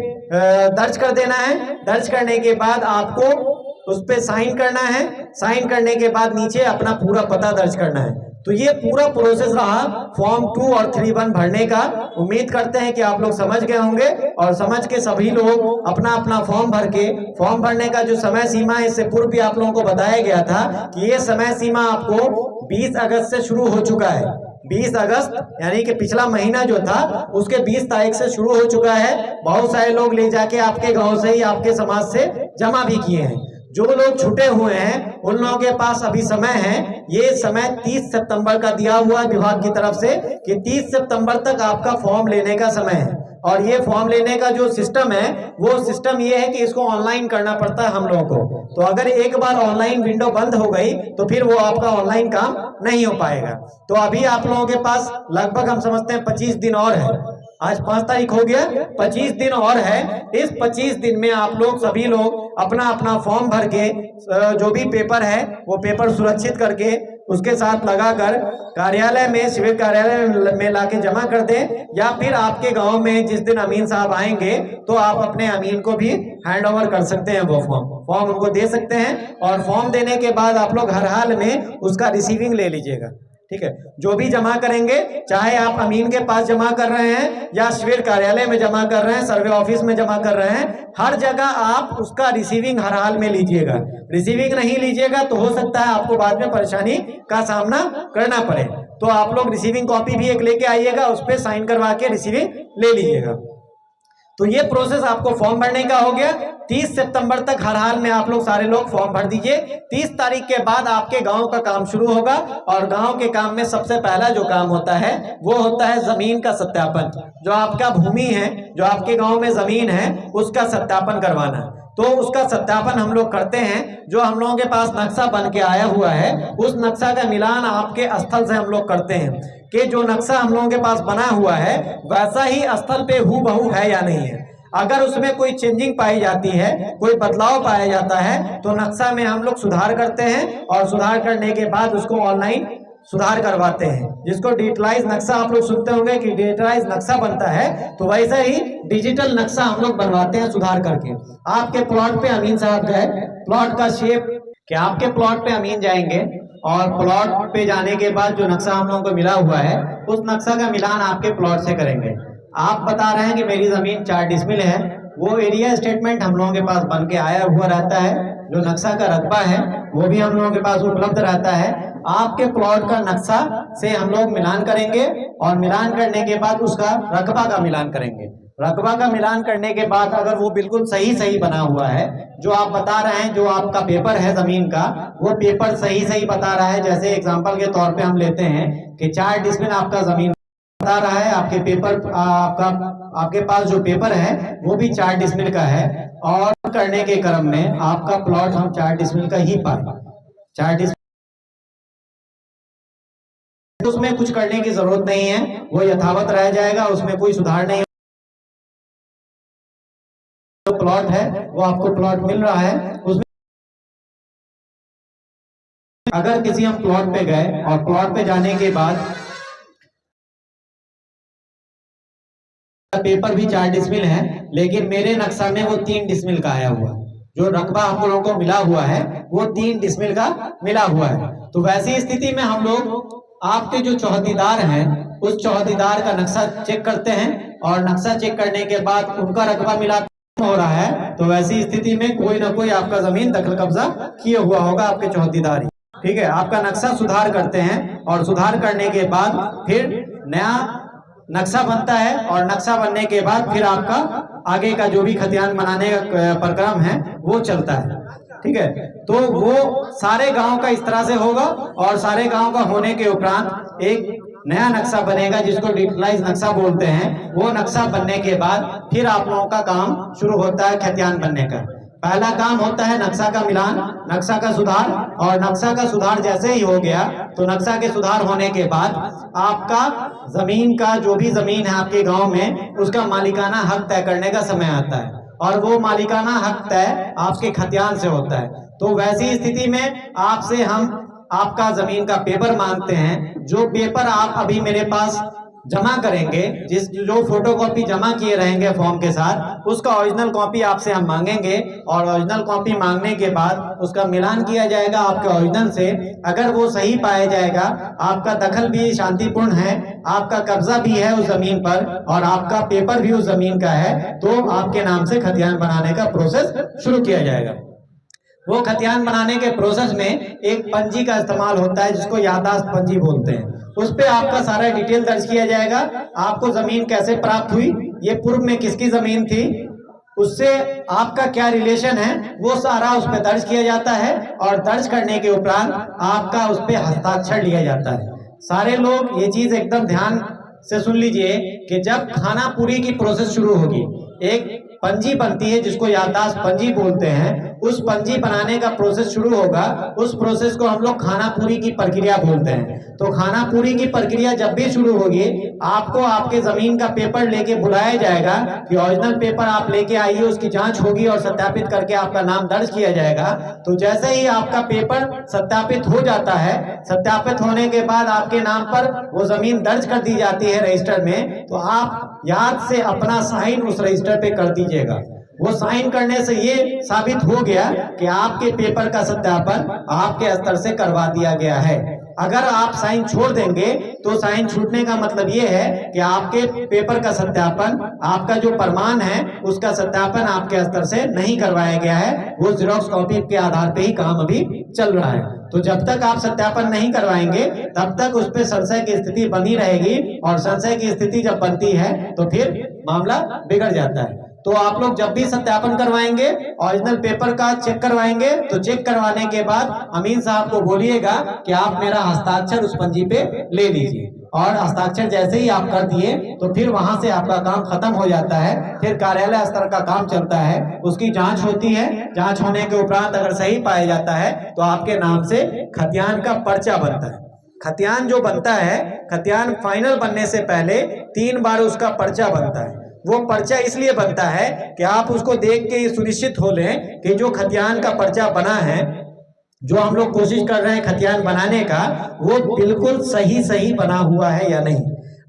दर्ज कर देना है। दर्ज करने के बाद आपको उस पे साइन करना है। साइन करने के बाद नीचे अपना पूरा पता दर्ज करना है। तो ये पूरा प्रोसेस रहा फॉर्म 2 और 3(1) भरने का। उम्मीद करते हैं कि आप लोग समझ गए होंगे और समझ के सभी लोग अपना अपना फॉर्म भर के, फॉर्म भरने का जो समय सीमा है इससे पूर्व भी आप लोगों को बताया गया था कि ये समय सीमा आपको 20 अगस्त से शुरू हो चुका है। 20 अगस्त यानी कि पिछला महीना जो था उसके 20 तारीख से शुरू हो चुका है। बहुत सारे लोग ले जाके आपके गांव से ही, आपके समाज से जमा भी किए हैं। जो लोग छूटे हुए हैं उन लोगों के पास अभी समय है, ये समय 30 सितंबर का दिया हुआ है विभाग की तरफ से कि 30 सितंबर तक आपका फॉर्म लेने का समय है। और ये फॉर्म लेने का जो सिस्टम है वो सिस्टम ये है कि इसको ऑनलाइन करना पड़ता है हम लोगों को। तो अगर एक बार ऑनलाइन विंडो बंद हो गई तो फिर वो आपका ऑनलाइन काम नहीं हो पाएगा। तो अभी आप लोगों के पास लगभग हम समझते हैं 25 दिन और है। आज 5 तारीख हो गया, 25 दिन और है। इस 25 दिन में आप लोग सभी लोग अपना अपना फॉर्म भर के जो भी पेपर है वो पेपर सुरक्षित करके उसके साथ लगाकर कार्यालय में, शिविर कार्यालय में लाके जमा कर दें, या फिर आपके गांव में जिस दिन अमीन साहब आएंगे तो आप अपने अमीन को भी हैंड ओवर कर सकते हैं। वो फॉर्म उनको दे सकते हैं, और फॉर्म देने के बाद आप लोग हर हाल में उसका रिसीविंग ले लीजिएगा। ठीक है, जो भी जमा करेंगे, चाहे आप अमीन के पास जमा कर रहे हैं या शिविर कार्यालय में जमा कर रहे हैं, सर्वे ऑफिस में जमा कर रहे हैं, हर जगह आप उसका रिसीविंग हर हाल में लीजिएगा। रिसीविंग नहीं लीजिएगा तो हो सकता है आपको बाद में परेशानी का सामना करना पड़े। तो आप लोग रिसीविंग कॉपी भी एक लेके आइएगा, उस पर साइन करवा के रिसीविंग ले लीजिएगा। तो ये प्रोसेस आपको फॉर्म भरने का हो गया। 30 सितंबर तक हर हाल में आप लोग सारे लोग फॉर्म भर दीजिए। 30 तारीख के बाद आपके गांव का काम शुरू होगा, और गांव के काम में सबसे पहला जो काम होता है वो होता है जमीन का सत्यापन। जो आपका भूमि है, जो आपके गांव में जमीन है, उसका सत्यापन करवाना। तो उसका सत्यापन हम लोग करते हैं। जो हम लोगों के पास नक्शा बन के आया हुआ है, उस नक्शा का मिलान आपके स्थल से हम लोग करते हैं कि जो नक्शा हम लोगों के पास बना हुआ है वैसा ही स्थल पे हूबहू है या नहीं है। अगर उसमें कोई चेंजिंग पाई जाती है, कोई बदलाव पाया जाता है, तो नक्शा में हम लोग सुधार करते हैं, और सुधार करने के बाद उसको ऑनलाइन सुधार करवाते हैं, जिसको डिजिटलाइज नक्शा आप लोग सुनते होंगे कि डिजिटलाइज नक्शा बनता है। तो वैसा ही डिजिटल नक्शा हम लोग बनवाते हैं सुधार करके। आपके प्लॉट पे अमीन साहब गए, प्लॉट का शेप कि आपके प्लॉट पे अमीन जाएंगे, और प्लॉट पे जाने के बाद जो नक्शा हम लोगों को मिला हुआ है उस नक्शा का मिलान आपके प्लॉट से करेंगे। आप बता रहे हैं कि मेरी जमीन 4 डिसमिल है, वो एरिया स्टेटमेंट हम लोगों के पास बन के आया हुआ रहता है। जो नक्शा का रकबा है वो भी हम लोगों के पास उपलब्ध रहता है। आपके प्लॉट का नक्शा से हम लोग मिलान करेंगे, और मिलान करने के बाद उसका रकबा का मिलान करेंगे। रकबा का मिलान करने के बाद अगर वो बिल्कुल सही बना हुआ है, जो आप बता रहे हैं, जो आपका पेपर है जमीन का, वो पेपर सही बता रहा है। जैसे एग्जांपल के तौर पे हम लेते हैं कि 4 डिसमिल आपका जमीन बता रहा है, आपके पेपर आपके पास जो पेपर है वो भी 4 डिसमिल का है, और करने के क्रम में आपका प्लॉट हम 4 डिसमिल का ही पाए। 4 डिसमिल उसमें कुछ करने की जरूरत नहीं है, वो यथावत रह जाएगा, उसमें कोई सुधार नहीं। जो प्लॉट है वो आपको प्लॉट मिल रहा है, उसमें अगर किसी हम प्लॉट पे गए और प्लॉट पे जाने के बाद पेपर भी 4 डिसमिल है, लेकिन मेरे नक्शा में वो 3 डिसमिल का आया हुआ, जो रकबा हम लोगों को मिला हुआ है वो 3 डिसमिल का मिला हुआ है। तो वैसी स्थिति में हम लोग आपके जो चौहदीदार हैं उस चौहदीदार का नक्शा चेक करते हैं, और नक्शा चेक करने के बाद उनका रकबा मिला हो रहा है, तो वैसी स्थिति में कोई ना कोई आपका जमीन दखल कब्जा किए हुआ होगा आपके चौहदीदार ही। ठीक है, आपका नक्शा सुधार करते हैं, और सुधार करने के बाद फिर नया नक्शा बनता है, और नक्शा बनने के बाद फिर आपका आगे का जो भी खतियान बनाने का प्रक्रम है वो चलता है। ठीक है, तो वो सारे गांव का इस तरह से होगा, और सारे गांव का होने के उपरांत एक नया नक्शा बनेगा जिसको डिजिटलाइज नक्शा बोलते हैं। वो नक्शा बनने के बाद फिर आप लोगों का काम शुरू होता है खतियान बनने का। पहला काम होता है नक्शा का मिलान, नक्शा का सुधार, और नक्शा का सुधार जैसे ही हो गया तो नक्शा के सुधार होने के बाद आपका जमीन का जो भी जमीन है आपके गांव में उसका मालिकाना हक तय करने का समय आता है, और वो मालिकाना हक तय आपके खतियान से होता है। तो वैसी स्थिति में आपसे हम आपका जमीन का पेपर मांगते हैं। जो पेपर आप अभी मेरे पास जमा करेंगे, जो फोटोकॉपी जमा किए रहेंगे फॉर्म के साथ, उसका ओरिजिनल कॉपी आपसे हम मांगेंगे, और ओरिजिनल कॉपी मांगने के बाद उसका मिलान किया जाएगा आपके ओरिजिनल से। अगर वो सही पाया जाएगा, आपका दखल भी शांतिपूर्ण है, आपका कब्जा भी है उस जमीन पर, और आपका पेपर भी उस जमीन का है, तो आपके नाम से खतियान बनाने का प्रोसेस शुरू किया जाएगा। वो खतियान बनाने के प्रोसेस में एक पंजी का इस्तेमाल होता है जिसको याददाश्त पंजी बोलते हैं। उस पे आपका सारा डिटेल दर्ज किया जाएगा। आपको जमीन कैसे प्राप्त हुई, ये पूर्व में किसकी जमीन थी, उससे आपका क्या रिलेशन है, वो सारा उस पे दर्ज किया जाता है, और दर्ज करने के उपरांत आपका उस पे हस्ताक्षर लिया जाता है। सारे लोग ये चीज एकदम ध्यान से सुन लीजिए कि जब खाना पूरी की प्रोसेस शुरू होगी, एक पंजी बनती है जिसको याददाश्त पंजी बोलते हैं। उस पंजी बनाने का प्रोसेस शुरू होगा। उस प्रोसेस को हम लोग खाना पूरी की प्रक्रिया बोलते हैं। तो खाना पूरी की प्रक्रिया जब भी शुरू होगी, आपको आपके जमीन का पेपर लेके बुलाया जाएगा कि ओरिजिनल पेपर आप लेके आइए, उसकी जांच होगी और सत्यापित करके आपका नाम दर्ज किया जाएगा। तो जैसे ही आपका पेपर सत्यापित हो जाता है, सत्यापित होने के बाद आपके नाम पर वो जमीन दर्ज कर दी जाती है रजिस्टर में, तो आप याद से अपना साइन उस रजिस्टर पे कर दीजिएगा। वो साइन करने से ये साबित हो गया कि आपके पेपर का सत्यापन आपके स्तर से करवा दिया गया है। अगर आप साइन छोड़ देंगे तो साइन छूटने का मतलब ये है कि आपके पेपर का सत्यापन, आपका जो प्रमाण है उसका सत्यापन आपके स्तर से नहीं करवाया गया है। वो जेरॉक्स कॉपी के आधार पे ही काम अभी चल रहा है। तो जब तक आप सत्यापन नहीं करवाएंगे तब तक उस पर संशय की स्थिति बनी रहेगी, और संशय की स्थिति जब बनती है तो फिर मामला बिगड़ जाता है। तो आप लोग जब भी सत्यापन करवाएंगे, ओरिजिनल पेपर का चेक करवाएंगे, तो चेक करवाने के बाद अमीन साहब को बोलिएगा कि आप मेरा हस्ताक्षर उस पंजी पे ले लीजिए। और हस्ताक्षर जैसे ही आप कर दिए तो फिर वहां से आपका काम खत्म हो जाता है। फिर कार्यालय स्तर का काम चलता है, उसकी जांच होती है। जांच होने के उपरांत अगर सही पाया जाता है तो आपके नाम से खतियान का पर्चा बनता है। खतियान जो बनता है, खतियान फाइनल बनने से पहले 3 बार उसका पर्चा बनता है। वो पर्चा इसलिए बनता है कि आप उसको देख के ये सुनिश्चित हो लें कि जो खतियान का पर्चा बना है, जो हम लोग कोशिश कर रहे हैं खतियान बनाने का, वो बिल्कुल सही बना हुआ है या नहीं।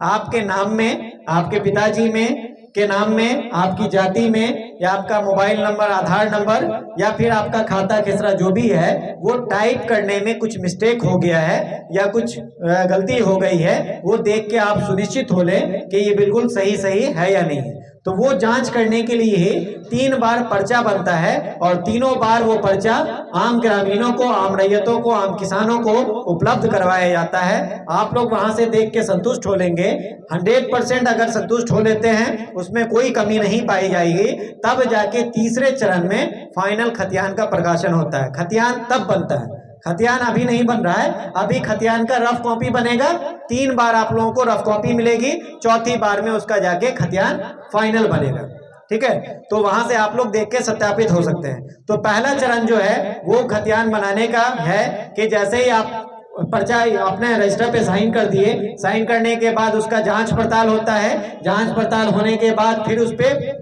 आपके नाम में, आपके पिताजी में के नाम में, आपकी जाति में, या आपका मोबाइल नंबर, आधार नंबर, या फिर आपका खाता खेसरा जो भी है, वो टाइप करने में कुछ मिस्टेक हो गया है या कुछ गलती हो गई है, वो देख के आप सुनिश्चित हो लें कि ये बिल्कुल सही है या नहीं। तो वो जांच करने के लिए 3 बार पर्चा बनता है, और तीनों बार वो पर्चा आम ग्रामीणों को, आम रैयतों को, आम किसानों को उपलब्ध करवाया जाता है। आप लोग वहां से देख के संतुष्ट हो लेंगे। 100% अगर संतुष्ट हो लेते हैं, उसमें कोई कमी नहीं पाई जाएगी, तब जाके तीसरे चरण में फाइनल खतियान का प्रकाशन होता है। खतियान तब बनता है, खतियान अभी नहीं बन रहा है। अभी खतियान का रफ कॉपी बनेगा। 3 बार आप लोगों को रफ कॉपी मिलेगी, चौथी बार में उसका जाके खतियान फाइनल बनेगा। ठीक है, तो वहां से आप लोग देख के सत्यापित हो सकते हैं। तो पहला चरण जो है वो खतियान बनाने का है कि जैसे ही आप पर्चा अपने रजिस्टर पे साइन कर दिए, साइन करने के बाद उसका जांच पड़ताल होता है। जांच पड़ताल होने के बाद फिर उस पे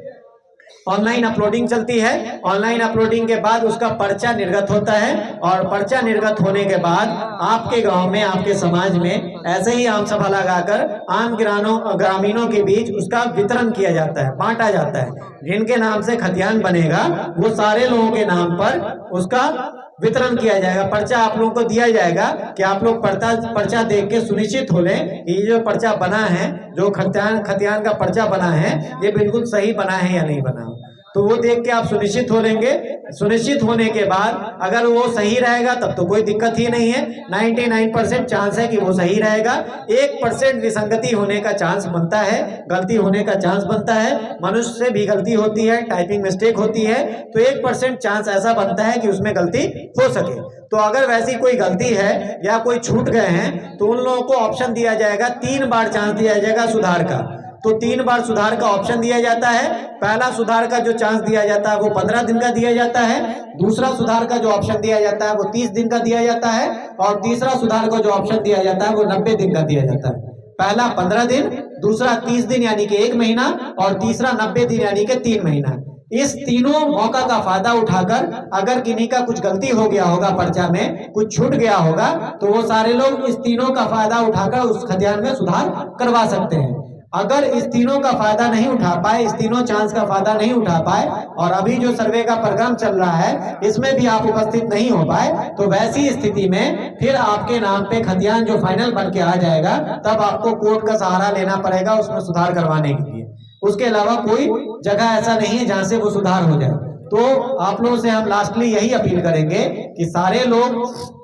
ऑनलाइन अपलोडिंग चलती है। ऑनलाइन अपलोडिंग के बाद उसका पर्चा निर्गत होता है, और पर्चा निर्गत होने के बाद आपके गांव में, आपके समाज में ऐसे ही आम सभा लगाकर आम ग्रामीणों के बीच उसका वितरण किया जाता है, बांटा जाता है। जिनके नाम से खतियान बनेगा वो सारे लोगों के नाम पर उसका वितरण किया जाएगा। पर्चा आप लोगों को दिया जाएगा कि आप लोग पर्चा देख के सुनिश्चित हो लें कि ये जो पर्चा बना है, जो खतियान का पर्चा बना है, ये बिल्कुल सही बना है या नहीं बना। तो वो देख के आप सुनिश्चित हो लेंगे। सुनिश्चित होने के बाद अगर वो सही रहेगा तब तो कोई दिक्कत ही नहीं है। 99% चांस है कि वो सही रहेगा। 1% विसंगति होने का चांस बनता है, गलती होने का चांस बनता है। मनुष्य से भी गलती होती है, टाइपिंग मिस्टेक होती है, तो 1% चांस ऐसा बनता है कि उसमें गलती हो सके। तो अगर वैसी कोई गलती है या कोई छूट गए हैं तो उन लोगों को ऑप्शन दिया जाएगा, 3 बार चांस दिया जाएगा सुधार का। तो 3 बार सुधार का ऑप्शन दिया जाता है। पहला सुधार का जो चांस दिया जाता है वो 15 दिन का दिया जाता है। दूसरा सुधार का जो ऑप्शन दिया जाता है वो 30 दिन का दिया जाता है, और तीसरा सुधार का जो ऑप्शन दिया जाता है वो 90 दिन का दिया जाता है। पहला 15 दिन, दूसरा 30 दिन यानी कि 1 महीना, और तीसरा 90 दिन यानी कि 3 महीना। इस तीनों मौका का फायदा उठाकर अगर किन्हीं का कुछ गलती हो गया होगा, पर्चा में कुछ छूट गया होगा, तो वो सारे लोग इस तीनों का फायदा उठाकर उस खतियान में सुधार करवा सकते हैं। अगर इस तीनों का फायदा नहीं उठा पाए, इस तीनों चांस का फायदा नहीं उठा पाए, और अभी जो सर्वे का प्रोग्राम चल रहा है इसमें भी आप उपस्थित नहीं हो पाए, तो वैसी स्थिति में फिर आपके नाम पे खतियान जो फाइनल बन के आ जाएगा, तब आपको कोर्ट का सहारा लेना पड़ेगा उसमें सुधार करवाने के लिए। उसके अलावा कोई जगह ऐसा नहीं है जहां से वो सुधार हो जाए। तो आप लोगों से हम लास्टली यही अपील करेंगे कि सारे लोग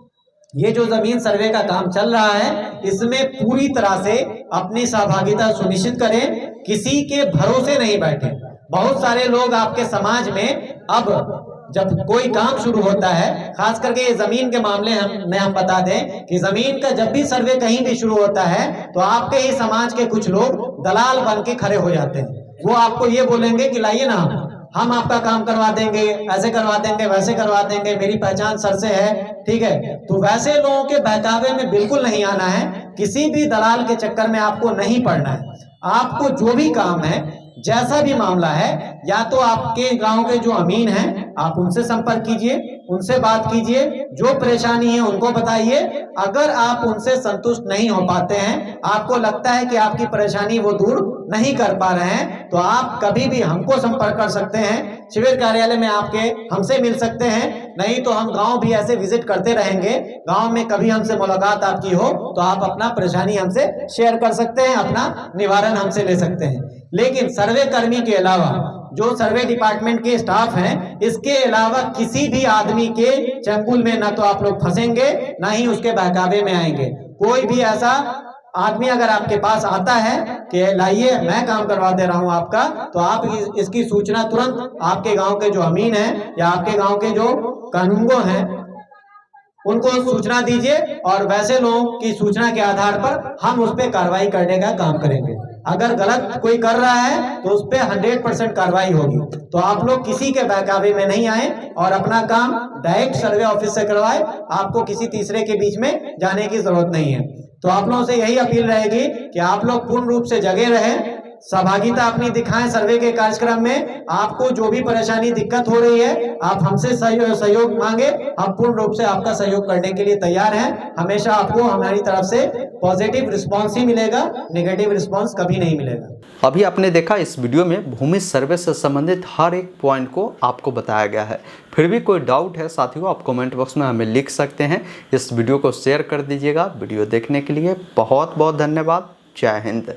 ये जो जमीन सर्वे का काम चल रहा है इसमें पूरी तरह से अपनी सहभागिता सुनिश्चित करें, किसी के भरोसे नहीं बैठे। बहुत सारे लोग आपके समाज में, अब जब कोई काम शुरू होता है, खास करके ये जमीन के मामले में हम बता दें कि जमीन का जब भी सर्वे कहीं भी शुरू होता है तो आपके ही समाज के कुछ लोग दलाल बन के खड़े हो जाते हैं। वो आपको ये बोलेंगे कि लाइए ना, हम आपका काम करवा देंगे, ऐसे करवा देंगे, वैसे करवा देंगे, मेरी पहचान सर से है, ठीक है। तो वैसे लोगों के बहकावे में बिल्कुल नहीं आना है, किसी भी दलाल के चक्कर में आपको नहीं पड़ना है। आपको जो भी काम है, जैसा भी मामला है, या तो आपके गांव के जो अमीन हैं आप उनसे संपर्क कीजिए, उनसे बात कीजिए, जो परेशानी है उनको बताइए। अगर आप उनसे संतुष्ट नहीं हो पाते हैं, आपको लगता है कि आपकी परेशानी वो दूर नहीं कर पा रहे हैं, तो आप कभी भी हमको संपर्क कर सकते हैं। शिविर कार्यालय में आपके हमसे मिल सकते हैं, नहीं तो हम गांव भी ऐसे विजिट करते रहेंगे। गांव में कभी हमसे मुलाकात आपकी हो तो आप अपना परेशानी हमसे शेयर कर सकते हैं, अपना निवारण हमसे ले सकते हैं। लेकिन सर्वे कर्मी के अलावा जो सर्वे डिपार्टमेंट के स्टाफ हैं, इसके अलावा किसी भी आदमी के चंगुल में ना तो आप लोग फंसेंगे, ना ही उसके बहकावे में आएंगे। कोई भी ऐसा आदमी अगर आपके पास आता है कि लाइए मैं काम करवा दे रहा हूं आपका, तो आप इसकी सूचना तुरंत आपके गांव के जो अमीन हैं या आपके गांव के जो कानूनगो हैं उनको सूचना दीजिए, और वैसे लोगों की सूचना के आधार पर हम उस पर कार्रवाई करने का काम करेंगे। अगर गलत कोई कर रहा है तो उस पर 100% कार्रवाई होगी। तो आप लोग किसी के बहकावे में नहीं आए और अपना काम डायरेक्ट सर्वे ऑफिस से करवाए, आपको किसी तीसरे के बीच में जाने की जरूरत नहीं है। तो आप लोगों से यही अपील रहेगी कि आप लोग पूर्ण रूप से जगे रहें, सहभागिता अपनी दिखाएं सर्वे के कार्यक्रम में। आपको जो भी परेशानी दिक्कत हो रही है, आप हमसे सहयोग मांगे, हम पूर्ण रूप से आपका सहयोग करने के लिए तैयार हैं। हमेशा आपको हमारी तरफ से पॉजिटिव रिस्पांस ही मिलेगा, नेगेटिव रिस्पांस कभी नहीं मिलेगा। अभी आपने देखा इस वीडियो में भूमि सर्वे से संबंधित हर एक पॉइंट को आपको बताया गया है। फिर भी कोई डाउट है साथियों, आप कमेंट बॉक्स में हमें लिख सकते हैं। इस वीडियो को शेयर कर दीजिएगा। वीडियो देखने के लिए बहुत बहुत धन्यवाद। जय हिंद।